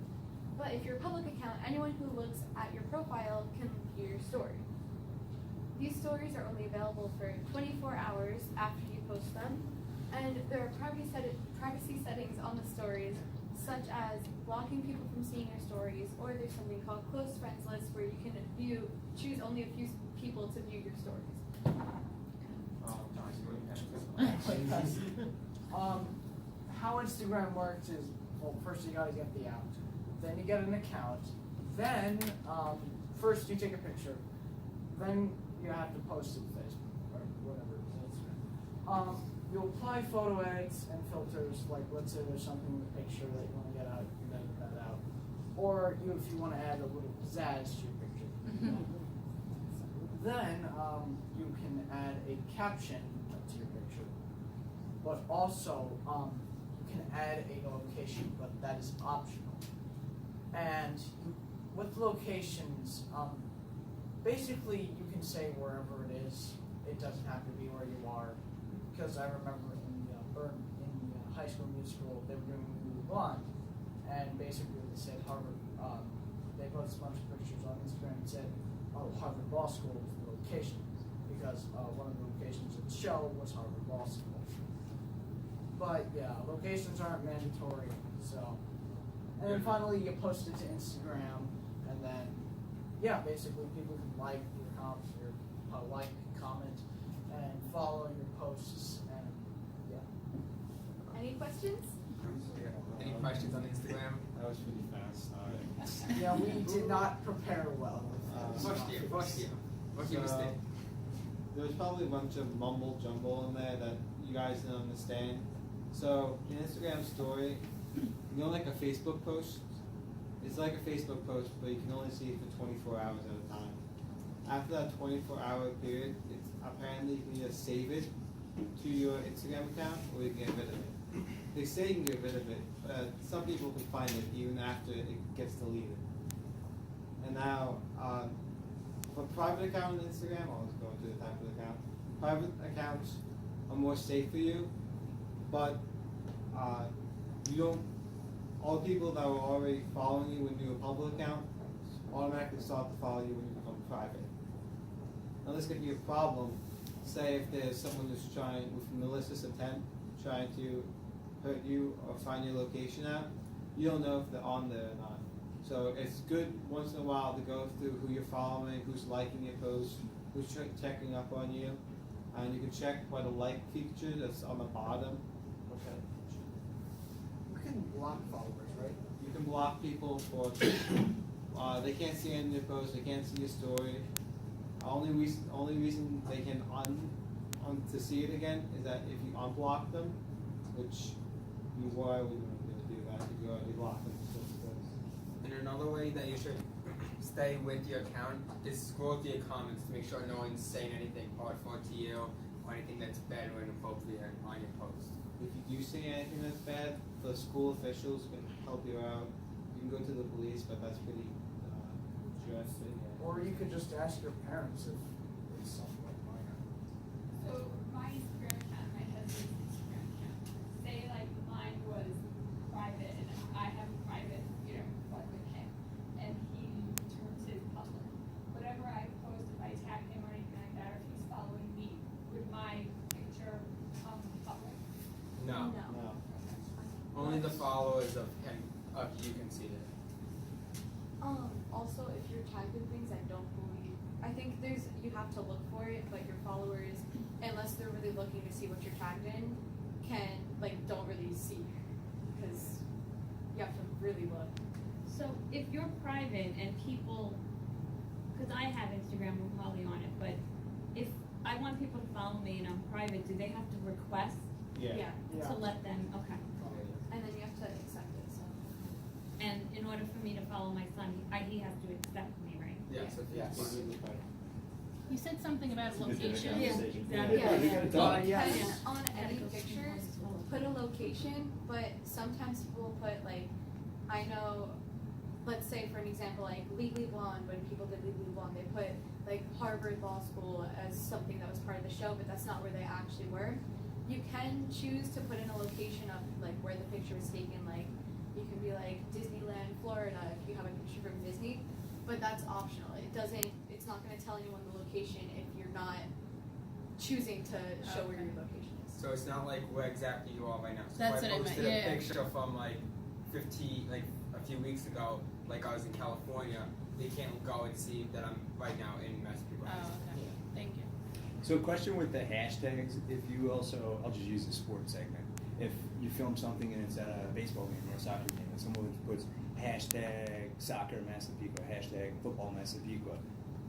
But if you're a public account, anyone who looks at your profile can view your story. These stories are only available for 24 hours after you post them, and there are privacy settings on the stories, such as blocking people from seeing your stories, or there's something called close friends list, where you can choose only a few people to view your stories. How Instagram works is, well, first you gotta get the app, then you get an account, then first you take a picture, then you have to post it to Facebook or whatever it is, Instagram. You apply photo edits and filters, like let's say there's something in the picture that you want to get out, you can edit that out, or if you want to add a little pizzazz to your picture. Then you can add a caption to your picture, but also you can add a location, but that is optional. And with locations, basically you can say wherever it is. It doesn't have to be where you are, because I remember in High School Musical they were doing Mulan, and basically they said Harvard. They posted a bunch of pictures on Instagram and said, "Oh, Harvard Law School is the location," because one of the locations of the show was Harvard Law School. But yeah, locations aren't mandatory. So, and then finally you post it to Instagram, and then yeah, basically people can like your like, comment, and follow your posts, and yeah. Any questions? Any questions on Instagram? That was pretty fast. Yeah, we did not prepare well. There's probably a bunch of mumble jumble in there that you guys didn't understand. So, an Instagram story, you know, like a Facebook post? It's like a Facebook post, but you can only see it for 24 hours at a time. After that 24-hour period, it's apparently you can either save it to your Instagram account or you can get rid of it. They say you can get rid of it, but some people can find it even after it gets deleted. And now, for private account on Instagram, I'll just go into the type of account. Private accounts are more safe for you, but you don't. All people that were already following you when you were a public account automatically start to follow you when you become private. Now this could be a problem. Say if there's someone who's trying, with malicious intent, trying to hurt you or find your location out, you don't know if they're on there or not. So it's good once in a while to go through who you're following, who's liking your posts, who's checking up on you, and you can check by the like feature that's on the bottom. Okay. You can block followers, right? You can block people for they can't see any of your posts, they can't see your story. Only reason they can to see it again is that if you unblock them, which why would you do that if you already blocked them? And another way that you should stay with your account is scroll through your comments to make sure no one's saying anything hurtful to you or anything that's bad or inappropriate on your post. If you do see anything that's bad, the school officials can help you out. You can go to the police, but that's pretty drastic. Or you could just ask your parents if it's something like minor. So my Instagram account, my husband's Instagram account, say like mine was private and I have a private, like with him, and he turns his public. Whatever I post, if I tag him or anything like that, or if he's following me, would my picture become public? No. No. Only the followers of you can see it. Also, if you're tagged in things, I don't believe. I think you have to look for it, but your followers, unless they're really looking to see what you're tagged in, don't really see, because you have to really look. So if you're private and people, because I have Instagram, we're probably on it, but if I want people to follow me and I'm private, do they have to request Yeah. to let them, okay. And then you have to accept it, so. And in order for me to follow my son, he has to accept me, right? Yes. You said something about It's a location. Yeah, exactly. You can, on any pictures, put a location, but sometimes people will put I know, let's say for an example, Legally Blonde, when people did Legally Blonde, they put Harvard Law School as something that was part of the show, but that's not where they actually were. You can choose to put in a location of where the picture was taken, you can be Disneyland, Florida, if you have a picture from Disney, but that's optional. It's not gonna tell anyone the location if you're not choosing to show where your location is. So it's not where exactly you are right now. So That's if what I I posted meant, yeah. a picture from a few weeks ago, I was in California, they can't go and see that I'm right now in Massachusetts. Oh, okay. Thank you. So question with the hashtags, if you also, I'll just use the sports segment. If you film something and it's at a baseball game or a soccer game and someone puts hashtag soccer Massapequa, hashtag football Massapequa,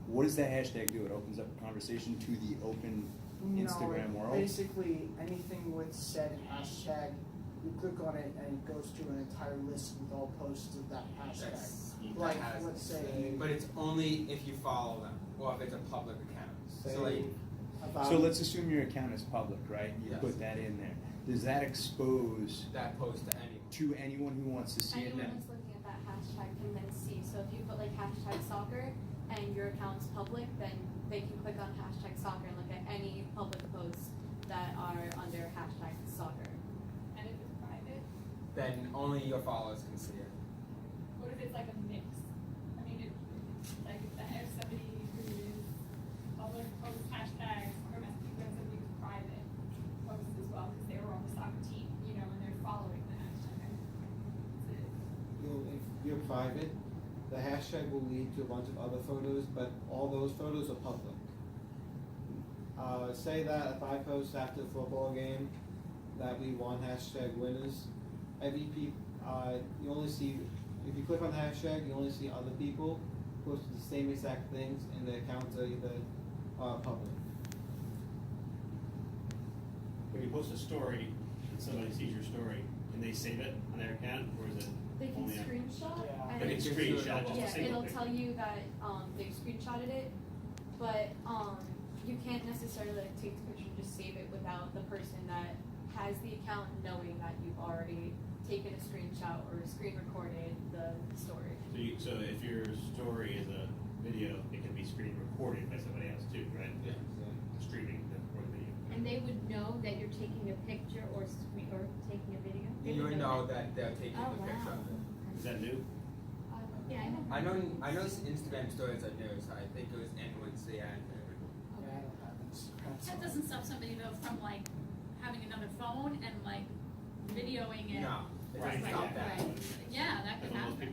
what does that hashtag do? It opens up a conversation to the open Instagram world? Basically, anything with said hashtag, you click on it and it goes to an entire list with all posts of that hashtag. Let's say. But it's only if you follow them, or if it's a public account. So let's assume your account is public, right? You Yes. put that in there. Does that expose that post to anyone? To anyone who wants to see Anyone it now? that's looking at that hashtag can then see. So if you put hashtag soccer and your account's public, then they can click on hashtag soccer and look at any public posts that are under hashtag soccer. And if it's private, Then only your followers can see it. what if it's a mix? I mean, if somebody who is public posts hashtags or Massapequa and somebody who's private posts as well, because they were on the soccer team, and they're following the hashtag. If you're private, the hashtag will lead to a bunch of other photos, but all those photos are public. Say that if I post after the football game that we won hashtag winners, you only see, if you click on the hashtag, you only see other people posting the same exact things, and the accounts are either public. When you post a story and somebody sees your story, can they save it on their account, or is it They can only on? screenshot. They can screenshot just a Yeah, single it'll picture. tell you that they've screenshotted it, but you can't necessarily take the picture and just save it without the person that has the account knowing that you've already taken a screenshot or screen recorded the story. So if your story is a video, it can be screen recorded by somebody else too, right? Yeah. Streaming the recorded video. And they would know that you're taking a picture or taking a video? They You would know that? that they're taking Oh, the picture wow. of it. Is that new? Yeah, I know. I know Instagram stories are new, so I think it was anyone's the ad. That doesn't stop somebody though from having another phone and videoing it. No, it doesn't Right, stop that. right. Yeah, that could happen.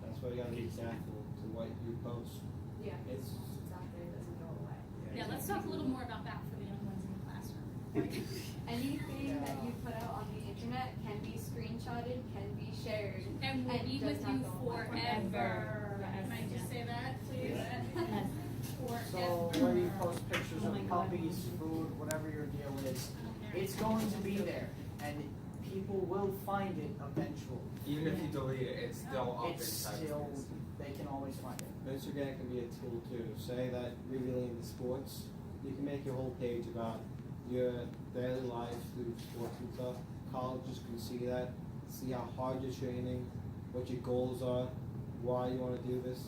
That's why you gotta be careful to what you post. Yeah, It's exactly, it doesn't go away. Yeah, let's talk a little more about that for the young ones in the classroom. Anything that you put out on the internet can be screenshotted, can be shared, And will be does with not you go away. forever. Yes. I just say that, please? So where you post pictures of puppies, food, whatever your deal is, it's going to be there, and people will find it eventually. Even if you delete it, it's still up It's inside. still, they can always find it. Instagram can be a tool too. Say that you're really into sports, you can make your whole page about your daily life through sports and stuff. Colleges can see that, see how hard you're training, what your goals are, why you want to do this,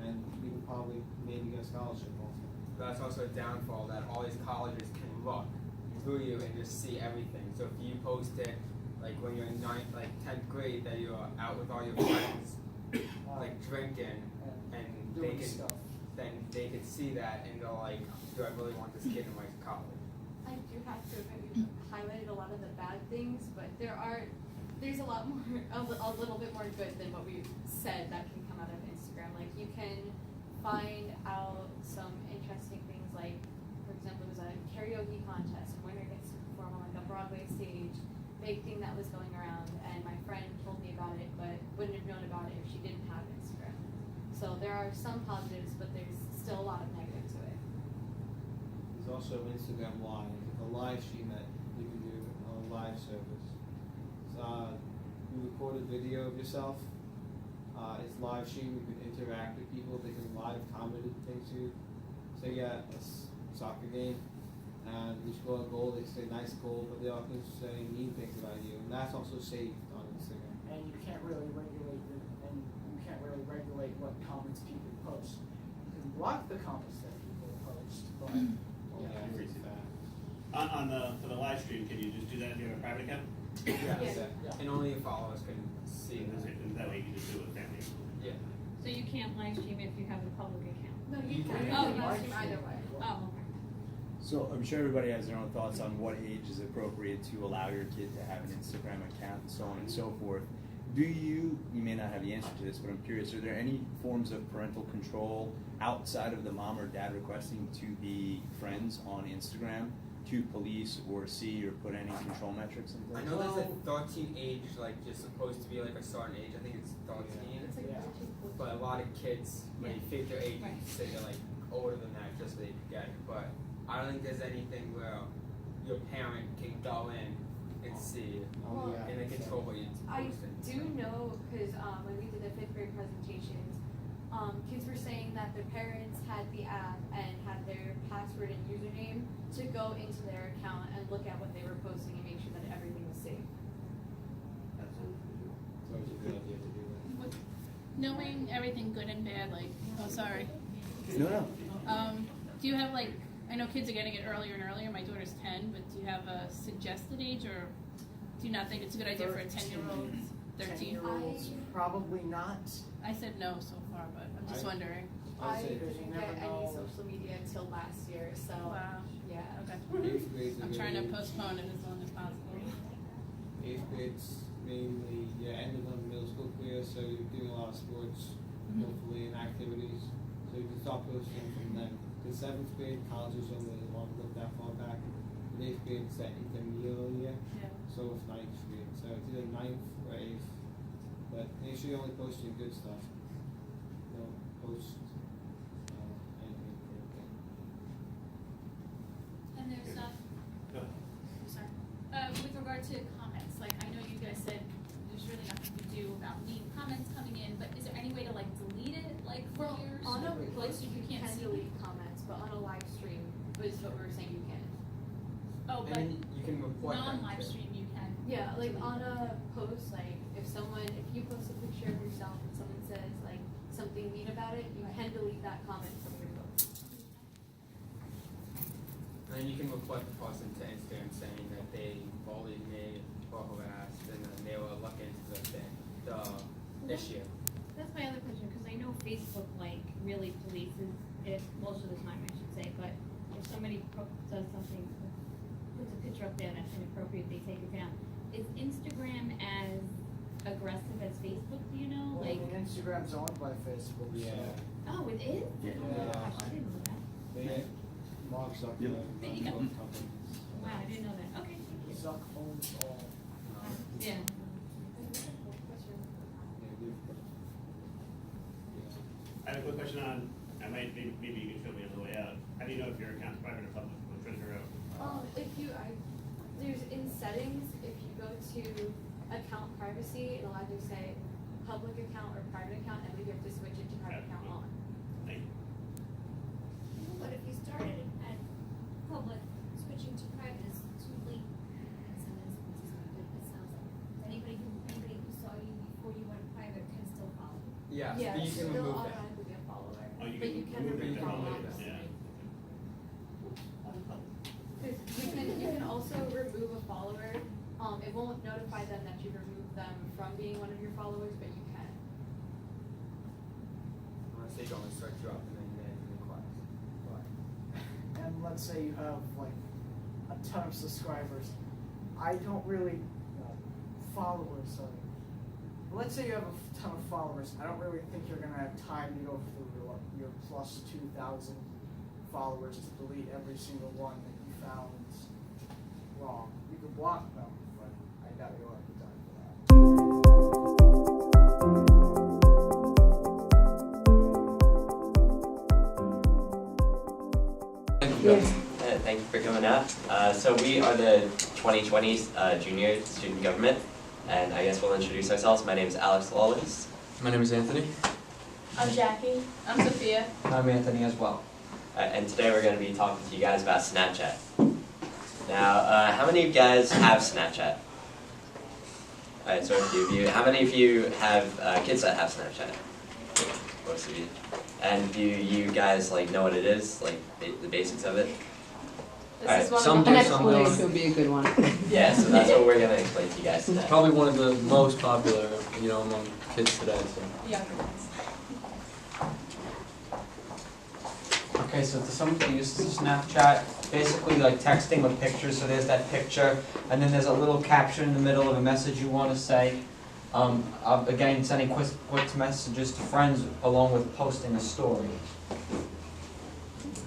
and you can probably maybe get a scholarship also. That's also a downfall that all these colleges can look through you and just see everything. So if you post it like when you're in 10th grade that you're out with all your friends, like drinking, and they Doing can stuff. then they can see that and they're like, do I really want this kid in my college? I do have to admit, we've highlighted a lot of the bad things, but there's a lot more, a little bit more good than what we've said that can come out of Instagram. Like, you can find out some interesting things, like, for example, there was a karaoke contest, and winner gets to perform on like a Broadway stage, big thing that was going around, and my friend told me about it, but wouldn't have known about it if she didn't have Instagram. So there are some positives, but there's still a lot of negative to it. There's also Instagram Live, a live stream that you can do on a live service. So, you record a video of yourself. It's live stream. You can interact with people. They can live comment things to you. Say you got a soccer game, and you score a goal. They say nice goal, but they often say mean things about you, and that's also saved on Instagram. And you can't really regulate what comments people post. You can block the comments that people post, but For the live stream, can you just do that if you have a private account? Yeah. And only your followers can see And that way you can just do it with family. Yeah. So you can't live stream if you have a public account? No, you can. Oh, You can live stream either way. Oh, okay. So I'm sure everybody has their own thoughts on what age is appropriate to allow your kid to have an Instagram account and so on and so forth. Do you may not have the answer to this, but I'm curious, are there any forms of parental control outside of the mom or dad requesting to be friends on Instagram to police or see or put any control metrics in I place? know there's a 13 age, like just supposed to be like a certain age. I think it's 13. It's like But a lot of kids, when you fake their age, Right. say they're like older than that just so they can get it. But I don't think there's anything where your parent can go in and see Well, and they control what you I post. do know, because when we did the 5th grade presentations, kids were saying that their parents had the app and had their password and username to go into their account and look at what they were posting and make sure that everything was safe. So it's a good idea to do that. Knowing everything good and bad, like, oh, sorry. No. Do you have, like, I know kids are getting it earlier and earlier, my daughter's 10, but do you have a suggested age, or do you not think it's a good idea for a 10-year-old, 13? 10-year-olds, probably not. I said no so far, but I'm just wondering. I say didn't you get never any know. social media until last year, so Wow. yeah. Okay. 8th grade's a I'm trying to good age. postpone it as long as possible. 8th grade's mainly your end of the middle school career, so you're doing a lot of sports, hopefully, and activities. So you can start posting from then. The 7th grade, colleges don't really want to look that far back. And 8th grade's that intermediate year, Yeah. so it's 9th grade. So it's either 9th or 8th. But make sure you're only posting good stuff. Don't post anything critical. And there's Go ahead. sorry. With regard to comments, like, I know you guys said there's really nothing to do about mean comments coming in, but is there any way to like delete it, like for Well, your on a like, post so you can't can see delete comments, but on a live stream is what we were saying you can. Oh, And but then you can report them non-live too. stream you can. Yeah, like delete. on a post, like if you post a picture of yourself and someone says like something mean about it, you can delete that comment from your post. And then you can report the person to Instagram saying that they bullied me or harassed, and then they will look into the issue. That's my other question, because I know Facebook like really polices it most of the time, I should say, but if somebody does something, puts a picture up there that's inappropriate, they take it down. Is Instagram as aggressive as Facebook, do you know? Well, Like, Instagram's owned by Facebook, so. Yeah. oh, it is? Yeah. Oh my gosh, I didn't know that. They Mark Zuckerberg There you go. both companies. Wow, I didn't know that, okay, thank you. Zuck owns all. Yeah. Yeah, I have a quick question on, maybe you can fill me on the way out. How do you know if your account's private or public? I'm trying to figure out. There's in settings, if you go to account privacy, it'll either say public account or private account, and then you have to switch it to private account on. But if you started at public, switching to private is too late in some instances, but it sounds like anybody who saw you before you went private can still follow you. Yeah, Yeah, but you can they'll remove that. automatically be a follower, Oh, you but can you can remove remove it, followers. yeah. You can also remove a follower, it won't notify them that you removed them from being one of your followers, but you can. Unless they don't start dropping in there in the class. And let's say you have like a ton of subscribers. I don't really followers. Sorry. Let's say you have a ton of followers. I don't really think you're gonna have time to go through your plus 2,000 followers to delete every single one that you found wrong. You could block them, but I doubt you'll have the time for that. Thank you for coming out. So we are the 2020 Junior Student Government, and I guess we'll introduce ourselves. My name is Alex Lawless. My name is Anthony. I'm Jackie. I'm Sophia. I'm Anthony as well. And today we're going to be talking to you guys about Snapchat. Now, how many of you guys have Snapchat? Alright, so a few of you. How many of you have kids that have Snapchat? Most of you. And do you guys like know what it is, like the basics of it? This is one some of do, the some don't. would be a good one. Yeah, so that's what we're going to explain to you guys today. Probably one of the most popular, among kids today. So. younger ones. Okay, so to some people use Snapchat, basically like texting with pictures, so there's that picture, and then there's a little caption in the middle of a message you want to say. Again, sending quick messages to friends along with posting a story.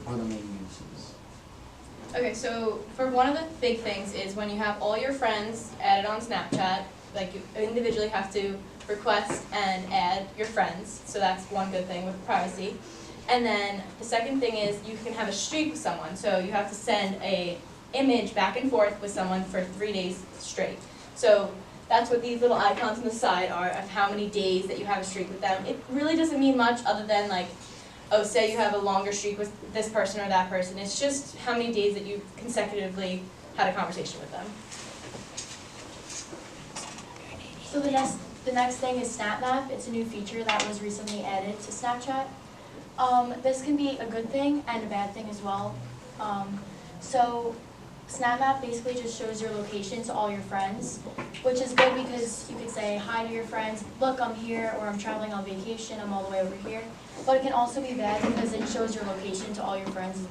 Are the main uses. Okay, so for one of the big things is when you have all your friends added on Snapchat, like you individually have to request and add your friends, so that's one good thing with privacy. And then the second thing is you can have a streak with someone, so you have to send a image back and forth with someone for 3 days straight. So that's what these little icons on the side are of how many days that you have a streak with them. It really doesn't mean much other than like, oh, say you have a longer streak with this person or that person. It's just how many days that you've consecutively had a conversation with them. So the next thing is SnapMap. It's a new feature that was recently added to Snapchat. This can be a good thing and a bad thing as well. So SnapMap basically just shows your location to all your friends, which is good because you could say hi to your friends, look, I'm here, or I'm traveling on vacation, I'm all the way over here. But it can also be bad because it shows your location to all your friends,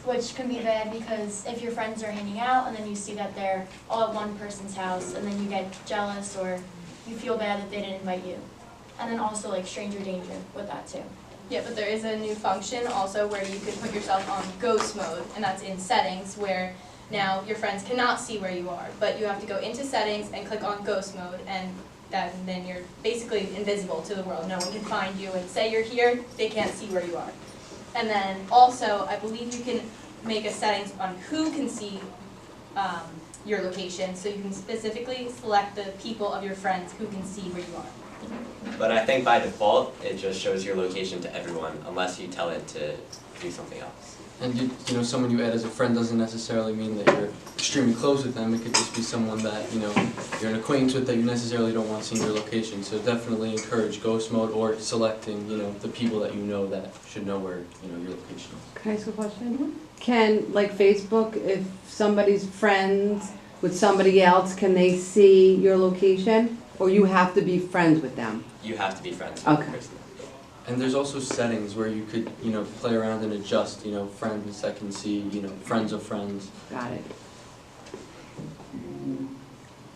which can be bad because if your friends are hanging out and then you see that they're all at one person's house and then you get jealous or you feel bad that they didn't invite you. And then also like stranger danger with that too. Yeah, but there is a new function also where you can put yourself on ghost mode, and that's in settings where now your friends cannot see where you are, but you have to go into settings and click on ghost mode, and then you're basically invisible to the world. No one can find you and say you're here, they can't see where you are. And then also, I believe you can make a settings on who can see your location, so you can specifically select the people of your friends who can see where you are. But I think by default, it just shows your location to everyone, unless you tell it to do something else. And someone you add as a friend doesn't necessarily mean that you're extremely close with them. It could just be someone that you're an acquaintance with that you necessarily don't want seeing your location. So definitely encourage ghost mode or selecting the people that you know that should know where your location is. Can I ask a question? Can, like Facebook, if somebody's friends with somebody else, can they see your location? Or you have to be friends with them? You have to be friends with Okay. the person. And there's also settings where you could, play around and adjust, friends that can see, friends of friends. Got it.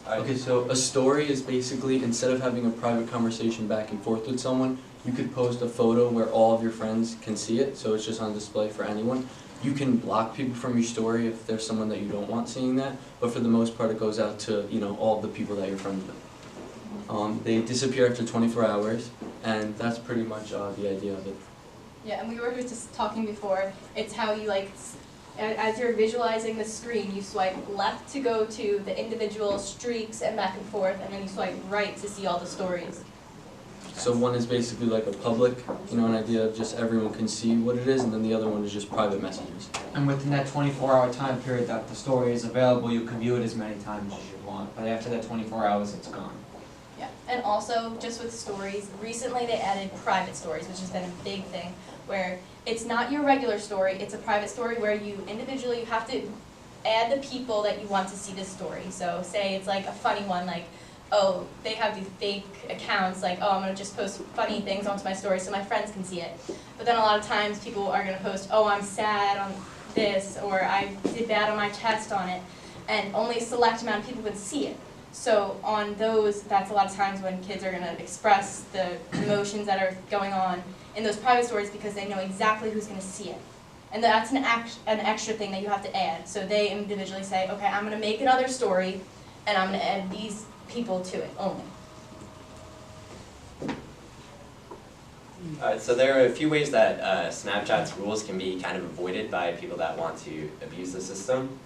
Okay, so a story is basically, instead of having a private conversation back and forth with someone, you could post a photo where all of your friends can see it, so it's just on display for anyone. You can block people from your story if there's someone that you don't want seeing that, but for the most part it goes out to, all of the people that you're friends with. They disappear after 24 hours, and that's pretty much the idea of it. Yeah, and we were just talking before, it's how you as you're visualizing the screen, you swipe left to go to the individual streaks and back and forth, and then you swipe right to see all the stories. So one is basically like a public, an idea of just everyone can see what it is, and then the other one is just private messages. And within that 24-hour time period that the story is available, you can view it as many times as you want, but after that 24 hours, it's gone. Yeah, and also, just with stories, recently they added private stories, which has been a big thing, where it's not your regular story, it's a private story where you individually have to add the people that you want to see this story. So say it's like a funny one, like, oh, they have these fake accounts, like, oh, I'm going to just post funny things onto my story so my friends can see it. But then a lot of times people are going to post, oh, I'm sad on this, or I did bad on my test on it, and only a select amount of people can see it. So on those, that's a lot of times when kids are going to express the emotions that are going on in those private stories because they know exactly who's going to see it. And that's an extra thing that you have to add. So they individually say, okay, I'm going to make another story, and I'm going to add these people to it only. Alright, so there are a few ways that Snapchat's rules can be kind of avoided by people that want to abuse the system.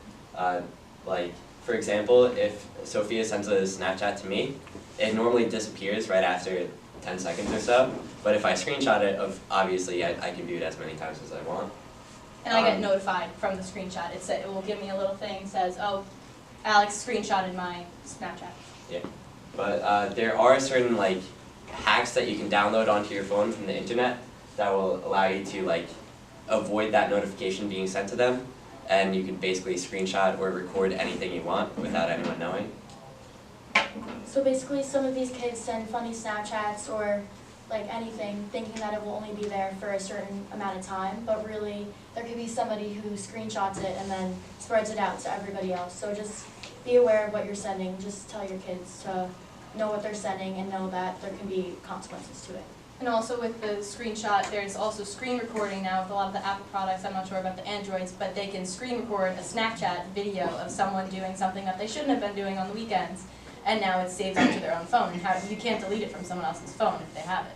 Like, for example, if Sophia sends a Snapchat to me, it normally disappears right after 10 seconds or so. But if I screenshot it, obviously I can view it as many times as I want. And I get notified from the screenshot. It will give me a little thing that says, oh, Alex screenshotted my Snapchat. Yeah, but there are certain hacks that you can download onto your phone from the internet that will allow you to avoid that notification being sent to them, and you can basically screenshot or record anything you want without anyone knowing. So basically, some of these kids send funny Snapchats or anything, thinking that it will only be there for a certain amount of time, but really there could be somebody who screenshots it and then spreads it out to everybody else. So just be aware of what you're sending. Just tell your kids to know what they're sending and know that there can be consequences to it. And also with the screenshot, there's also screen recording now with a lot of the Apple products. I'm not sure about the Androids, but they can screen record a Snapchat video of someone doing something that they shouldn't have been doing on the weekends, and now it's saved onto their own phone. And you can't delete it from someone else's phone if they have it.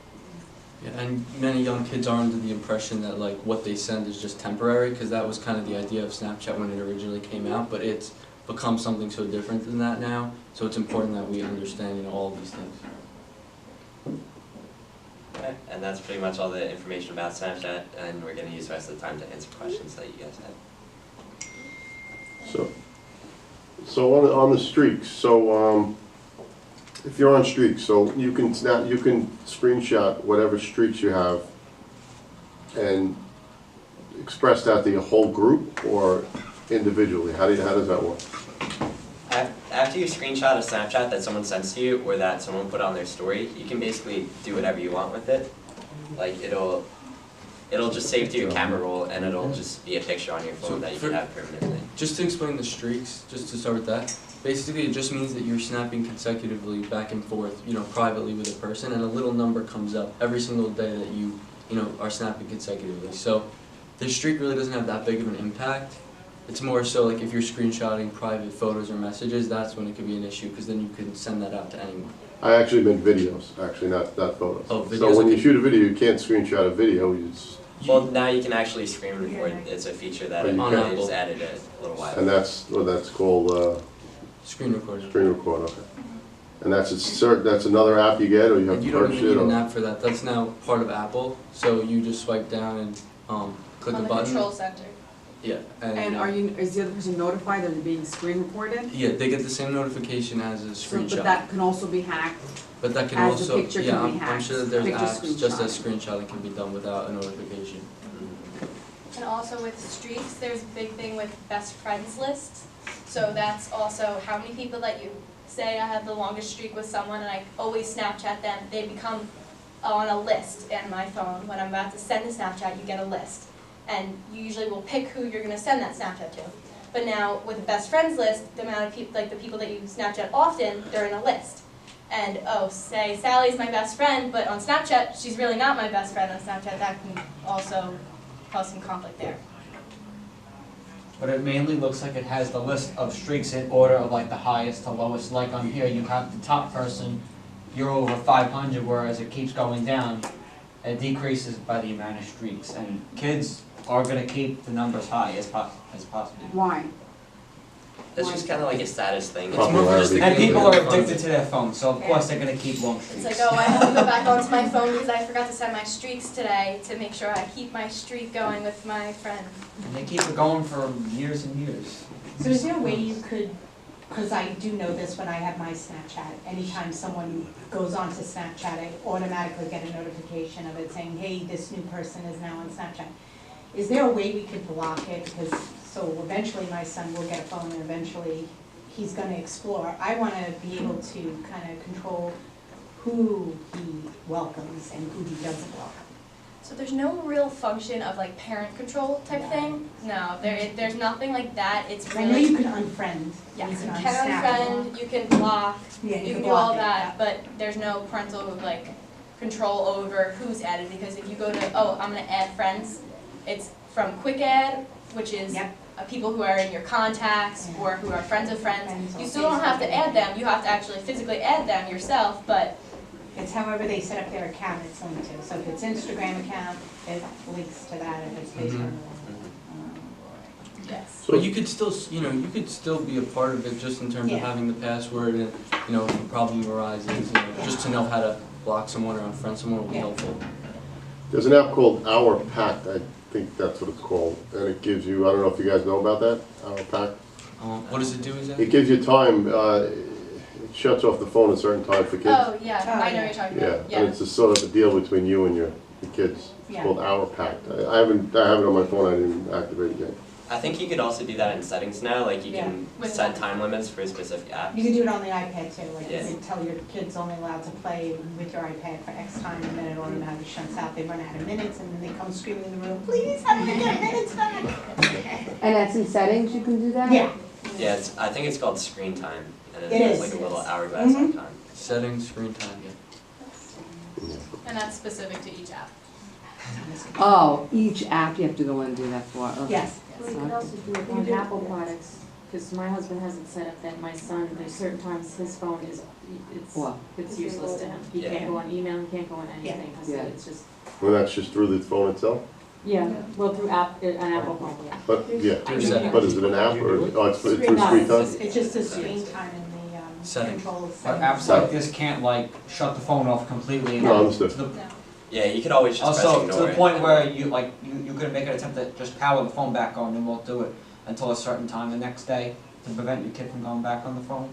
Yeah, and many young kids are under the impression that what they send is just temporary, because that was kind of the idea of Snapchat when it originally came out, but it's become something so different than that now, so it's important that we understand all of these things. Okay, and that's pretty much all the information about Snapchat, and we're going to use the rest of the time to answer questions that you guys have. So on the streaks, so if you're on streaks, so you can screenshot whatever streaks you have and express that to your whole group or individually. How does that work? After you screenshot a Snapchat that someone sends to you or that someone put on their story, you can basically do whatever you want with it. It'll just save to your camera roll, and it'll just be a picture on your phone that you can have permanently. Just to explain the streaks, just to start with that, basically it just means that you're snapping consecutively back and forth, privately with a person, and a little number comes up every single day that you are snapping consecutively. So the streak really doesn't have that big of an impact. It's more so if you're screenshotting private photos or messages, that's when it could be an issue, because then you can send that out to anyone. I actually meant videos, not photos. Oh, videos. So when you shoot a video, you can't screenshot a video. Well, now you can actually screen record. It's a feature that you they just added a little while and ago. that's called screen recorder. Screen recorder, okay. And that's another app you get, or you have And to you don't purchase even it? need an Or? app for that. That's now part of Apple. So you just swipe down and click On a the button. control center. Yeah. And is the other person notified that they're being screen recorded? Yeah, they get the same notification as a screenshot. But that can also be hacked. But that can as also, the picture yeah, can be I'm hacked. sure that there's Picture apps just screenshot. as screenshotting can be done without a notification. And also with streaks, there's a big thing with best friends lists. So that's also how many people that you say I have the longest streak with someone and I always Snapchat them, they become on a list in my phone. When I'm about to send a Snapchat, you get a list. And you usually will pick who you're going to send that Snapchat to. But now with the best friends list, the amount of people, the people that you Snapchat often, they're in a list. And say Sally's my best friend, but on Snapchat, she's really not my best friend on Snapchat. That can also cause some conflict there. But it mainly looks like it has the list of streaks in order of the highest to lowest. Like on here, you have the top person you're over 500, whereas it keeps going down, it decreases by the amount of streaks. And kids are gonna keep the numbers high as possible. Why? It's just kind of like a status thing. It's more for just the And people are fun of addicted it. to their phones, so of course they're gonna keep long It's streaks. like, oh, I have to go back onto my phone because I forgot to set my streaks today to make sure I keep my streak going with my friend. And they keep it going for years and years. So is there a way you could, because I do know this when I have my Snapchat, anytime someone goes onto Snapchat, I automatically get a notification of it saying, hey, this new person is now on Snapchat. Is there a way we could block it? Because, so eventually my son will get a phone and eventually he's gonna explore. I wanna be able to kind of control who he welcomes and who he doesn't welcome. So there's no real function of like parent control type thing. No, there's nothing like that. It's I know really you can unfriend. yeah, you can can unfriend, you can block, Yeah, you can do block all it, that, but there's no parental like control over who's added because if you go to I'm gonna add friends, it's from Quick Add, which is people who are in your contacts or who are friends of friends. You still don't have to add them. You have to actually physically add them yourself, but It's however they set up their account it's linked to. So if it's Instagram account, it links to that. If it's Facebook. Yes. But you could still, you could still be a part of it just in terms of Yeah. having the password and, if a problem arises, just to know how to block someone or unfriend someone will be helpful. There's an app called Our Pact, I think that's what it's called, and it gives you, I don't know if you guys know about that, Our Pact. What does it do exactly? It gives you time, it shuts off the phone at certain times for kids. oh yeah, I know what you're talking Yeah, about. and it's a sort of a deal between you and your kids. It's Yeah. called Our Pact. I have it on my phone, I didn't activate it yet. I think you could also do that in settings now, like you can With set time limits for specific apps. You can do it on the iPad too, like you Yeah. can tell your kids only allowed to play with your iPad for X time, and then it automatically shuts out. They run out of minutes, and then they come screaming in the room, please, how do I get minutes back? And that's in settings, you can do that? Yeah. Yeah, I think it's called screen time, and It it's is, like a little yes. hourglass Mhm. icon. Settings, screen time, And that's specific to each app. Oh, each app you have to go in and do that for? Okay. Yes. Well, you can also do it on Apple products, because my husband has it set up that my son, there's certain times his phone is, What? it's useless to him. He Yeah. can't go on email, he can't go on anything, because Yeah. it's just, Well, that's just through the phone itself? yeah, well, through an Apple phone, yeah. But, yeah, There's that. but is it an app or, it's through No, screen time? it's just the screen time and the Setting. controls. But apps like this can't like shut the phone off completely. No, understood. To the- Yeah, you could always just press Also, ignore to the it. point where you could make an attempt to just power the phone back on and won't do it until a certain time the next day to prevent your kid from going back on the phone?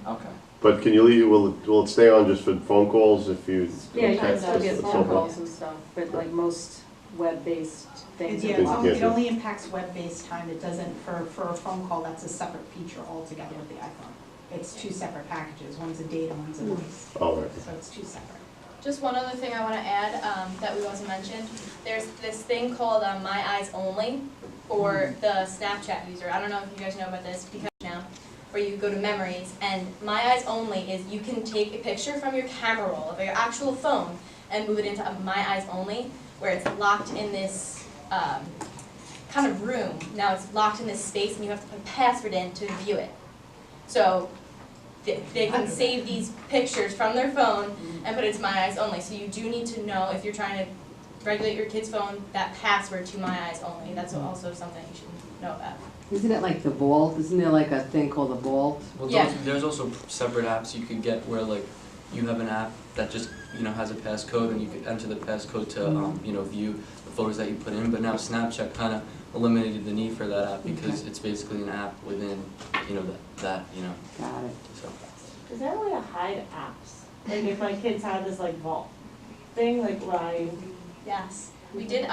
Okay. But can you leave, will it stay on just for phone calls if you? Yeah, you can text still or get phone something? calls and stuff, but like most web-based things. Yeah, Things you it can't do. only impacts web-based time. It doesn't, for a phone call, that's a separate feature altogether with the iPhone. It's two separate packages. One's a data, one's a voice. Oh, right. So it's two separate. Just one other thing I want to add that we wasn't mentioned. There's this thing called My Eyes Only for the Snapchat user. I don't know if you guys know about this because now, where you go to memories and My Eyes Only is you can take a picture from your camera roll of your actual phone and move it into a My Eyes Only where it's locked in this kind of room. Now it's locked in this space and you have to put a password in to view it. So they can save these pictures from their phone and put it to My Eyes Only. So you do need to know if you're trying to regulate your kid's phone, that password to My Eyes Only. That's also something you should know about. Isn't it like the Vault? Isn't there like a thing called the Vault? Well, Yeah. there's also separate apps you could get where like you have an app that just has a passcode and you could enter the passcode to view the photos that you put in. But now Snapchat kind of eliminated the need for that app because it's basically an app within that. Got it. So. Is there a way to hide apps? Like if my kids have this like vault thing, like where Yes. We did,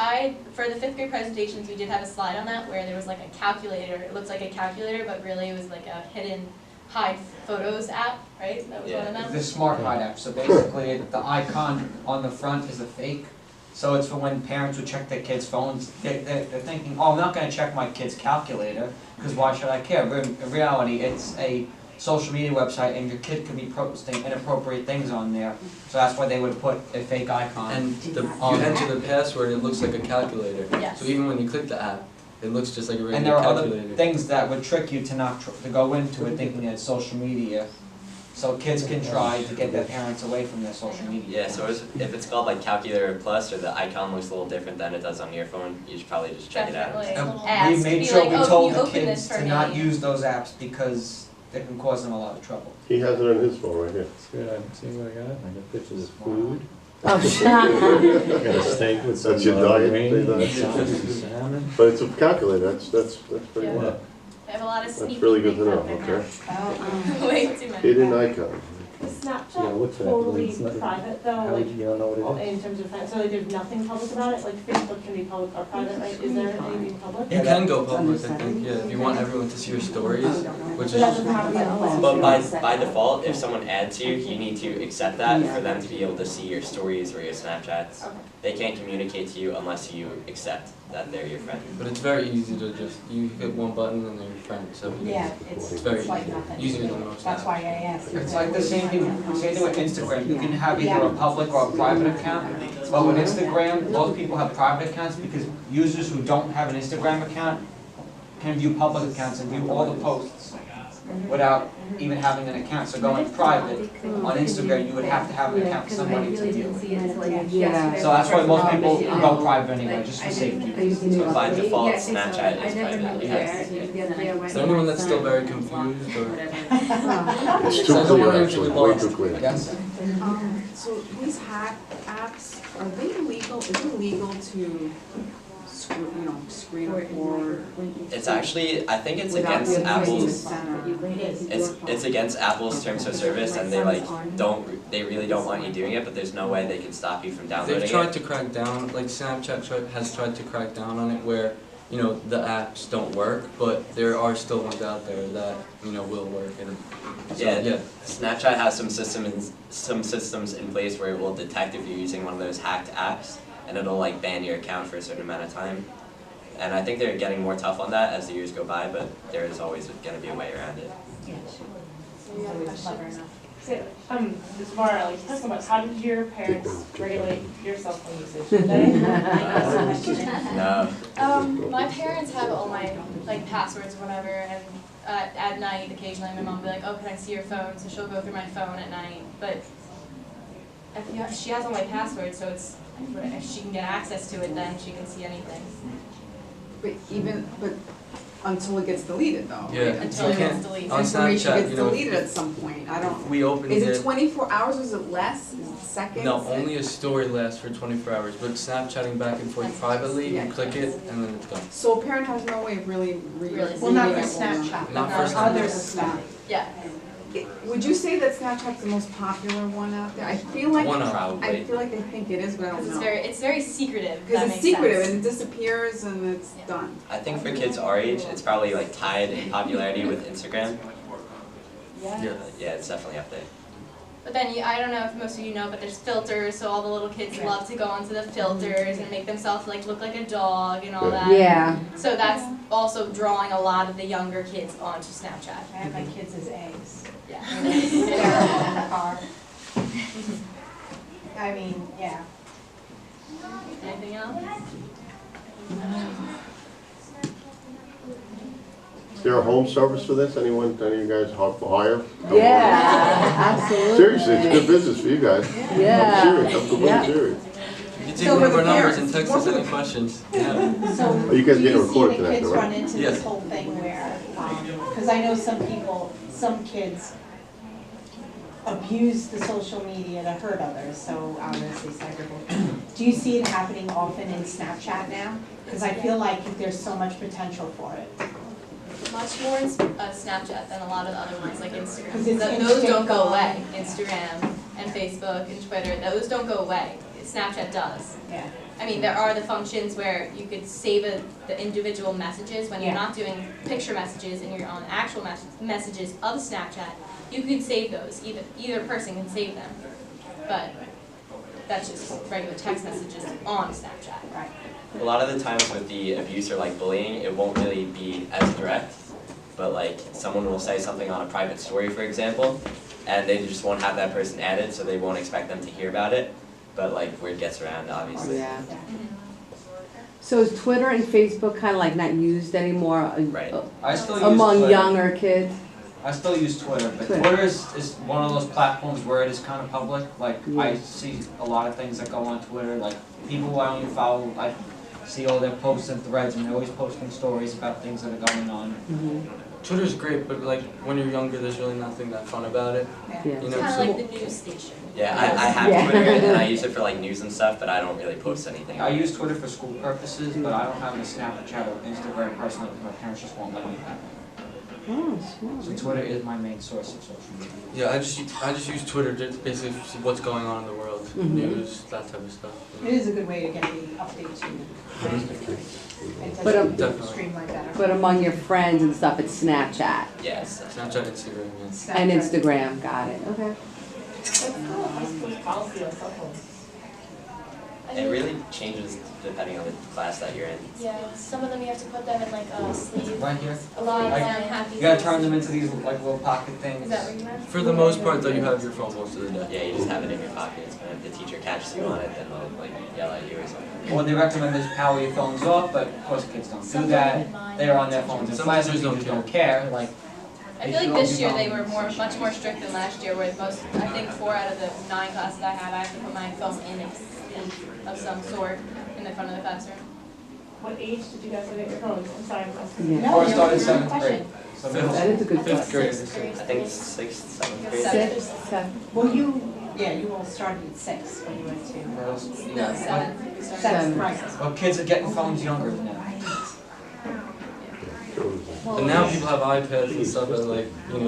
for the 5th grade presentations, we did have a slide on that where there was like a calculator. It looks like a calculator, but really it was like a hidden hide photos app, right? That was one of them. The Smart Hide app, so basically the icon on the front is a fake. So it's for when parents would check their kids' phones, they're thinking, oh, I'm not gonna check my kid's calculator, because why should I care? But in reality, it's a social media website and your kid could be posting inappropriate things on there. So that's why they would put a fake icon. And you enter the password, it looks like a calculator. Yes. So even when you click the app, it looks just like a regular And there are calculator. other things that would trick you to not to go into it thinking it's social media. so kids can try to get their parents away from their social media. Yeah, so if it's called like Calculator Plus or the icon looks a little different than it does on your phone, you should probably just check it out. We made sure we told the kids to not use those apps because they can cause them a lot of trouble. He has it on his phone right here. Good, I'm seeing what I got. I got pictures of food. Oh, shit. I got a steak with some That's your diet, grain, that's- some salmon. But it's a calculator, that's pretty Yeah. well. They have a lot of sneaky That's really good to things know, up in there. okay? Way too many. Hidden icon. Is Snapchat Yeah, what's that? totally It's not- private though? How would you don't know what it is? In terms of, so like there's nothing public about it? Like Facebook can be public or private, right? Is there anything public? You can go public, I think, yeah, if you want everyone to see your stories, which But is. that doesn't have to be on But by default, if someone adds you, you need to accept that for them to be able to see your stories or your Snapchats. They can't communicate to you unless you accept that they're your friend. But it's very easy to just, you hit one button and they're your friend, so Yeah, it's very like easy, nothing. easier than most That's apps. why I asked. It's like the same thing with Instagram. You can have either a public or a private account. But with Instagram, most people have private accounts because users who don't have an Instagram account can view public accounts and view all the posts without even having an account. So going private on Instagram, you would have to have an account for somebody to view. Yeah. So that's why most people go private anyway, just for safety. So by default, Snapchat is private. Is there anyone that's still very confused or? It's too So clear, everyone actually, usually way lost. too clear. Yes? So these hack apps, are they illegal, is it illegal to screen record? It's actually, I think it's without against the Apple's, center? it's against Apple's terms of service and they they really don't want you doing it, but there's no way they can stop you from downloading They've it. tried to crack down, like Snapchat has tried to crack down on it where, you know, the apps don't work, but there are still ones out there that, you know, will work and so, Yeah, Snapchat has some systems in place where it will detect if you're using one of those hacked apps, and it'll like ban your account for a certain amount of time. And I think they're getting more tough on that as the years go by, but there is always going to be a way around it. Yeah, sure. Always clever enough. So, this Mara, like, talk about how did your parents regulate your cell phone usage? Did they? No. My parents have all my like passwords or whatever, and at night occasionally my mom will be like, "Oh, can I see your phone?" So she'll go through my phone at night. But she has all my passwords, so it's if she can get access to it, then she can see anything. But until it gets deleted though, Yeah, right? Until it gets deleted. on Information Snapchat, gets you know, deleted at some point, I don't. we opened Is it. it 24 hours, is it less, is it seconds? No, only a story lasts for 24 hours, but Snapchatting back and forth privately, you click it and then it's done. So a parent has no way of really Well, not for reading it. Snapchat, Not but for for other Snapchat. stuff. Yeah. Would you say that Snapchat's the most popular one out there? I feel like, One of I feel like they think it is, but I don't Because know. it's very secretive. if Because that it's makes secretive sense. and it disappears and it's done. I think for kids our age, it's probably like tied in popularity with Instagram. Yeah. Yeah, it's definitely up there. But then I don't know if most of you know, but there's filters, so all the little kids love to go onto the filters and make themselves like look like a dog and all that. Yeah. So that's also drawing a lot of the younger kids onto Snapchat. I have my kids as eggs. Yeah. They're in the car. I mean, yeah. Anything else? Is there a home service for this? Any of you guys hire? Yeah, absolutely. Seriously, it's good business for you guys. Yeah. I'm serious, I'm completely Yeah. serious. You can take one of our numbers and text us any questions. Yeah. So, Oh, you guys do getting you see recorded the tonight, kids right? run into Yes. this whole thing where, because I know some kids abuse the social media to hurt others, so obviously cyberbullying. Do you see it happening often in Snapchat now? Because I feel like there's so much potential for it. Much more in Snapchat than a lot of the other ones like Instagram. 'Cause it's Those don't go instant away. fun. Instagram and Facebook and Twitter, those don't go away. Snapchat does. Yeah. I mean, there are the functions where you could save the individual messages when you're Yeah. not doing picture messages and you're on actual messages of Snapchat. You could save those. Either person can save them, but that's just regular text messages on Snapchat. Right. A lot of the times with the abuse or like bullying, it won't really be as direct, but like someone will say something on a private story, for example, and they just won't have that person added, so they won't expect them to hear about it, but like word gets around, obviously. Yeah. So is Twitter and Facebook kind of like not used anymore Right. I still use among Twitter. younger kids? I still use Twitter, but Twitter. Twitter is one of those platforms where it is kind of public. Like, I Yeah. see a lot of things that go on Twitter, like people who I only follow, I see all their posts and threads, and they're always posting stories about things that are going on. Twitter's great, but like when you're younger, there's really nothing that fun about it. Yeah. You It's know, kinda so- like the news station. Yeah, I have Yeah. Twitter and I use it for like news and stuff, but I don't really post anything. I use Twitter for school purposes, but I don't have a Snapchat or Instagram personally because my parents just won't let me have it. Oh, So Twitter is my main source of social media. Yeah, I just use Twitter to basically see what's going on in the world, Mhm. news, that type of stuff. It is a good way to get the update too. It But, does Definitely. streamline better. But among your friends and stuff, it's Snapchat Yes. Snapchat, Instagram, yeah. and Instagram, got it, okay. What's the high school's policy on cell phones? It really changes depending on the class that you're in. Yeah, some of them you have to put them in like a sleeve. Right here. A lot of Like, them have these. You gotta turn them into these like little pocket things. Is that what you meant? For the most part, though, you have your phone most of the day. Yeah, you just have it in your pocket, and if the teacher catches you on it, then they'll like yell at you or something. What they recommend is power your phones off, but of course kids don't do that. They're on their phones in Some class, teachers teachers don't don't care, like. I they feel should like all this be year they gone. were much more strict than last year, where most, I think 4 out of the 9 classes I have to put my phone in a sleeve of some sort in the front of the classroom. What age did you guys get your phones? I'm sorry, I'm asking. Yeah. Before I started No, 7th question. grade. So middle That is a good I think Fifth grade. sixth grade. I think 6th, 7th grade. Seventh. 6, 7. Well, you all started at 6 when you went to. school. No, 7th. We started. Seventh, right. Well, kids are getting phones younger now. And now people have iPads and stuff at like,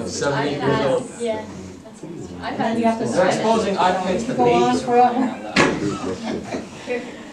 7, 8 years old. iPads, yeah. That's easy. iPad, you have to. They're exposing iPads to Go on babies. forever.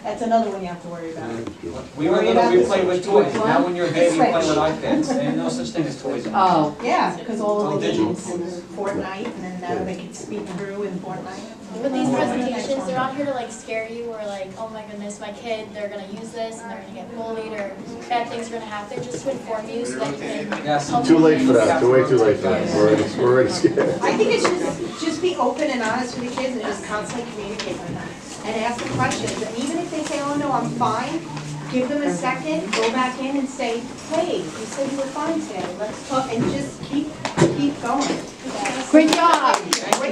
That's another one you have to worry about. We were little, we played with toys. Now when you're a baby, you play with iPads. There's no such thing as toys anymore. Oh, Yeah, because all All of the digital. games in Fortnite, and then now they can speak through in Fortnite. With these presentations, they're not here to like scare you or like, oh my goodness, my kid, they're gonna use this and they're gonna get bullied or bad things are gonna happen. Just to inform you so that you can Yes. help Too late for your that, way too late for that, we're already scared. I think it's just be open and honest with the kids and just constantly communicate with them. And ask them questions, and even if they say, oh no, I'm fine, give them a second, go back in and say, hey, you said you were fine today, let's talk, and just keep going. great job. Great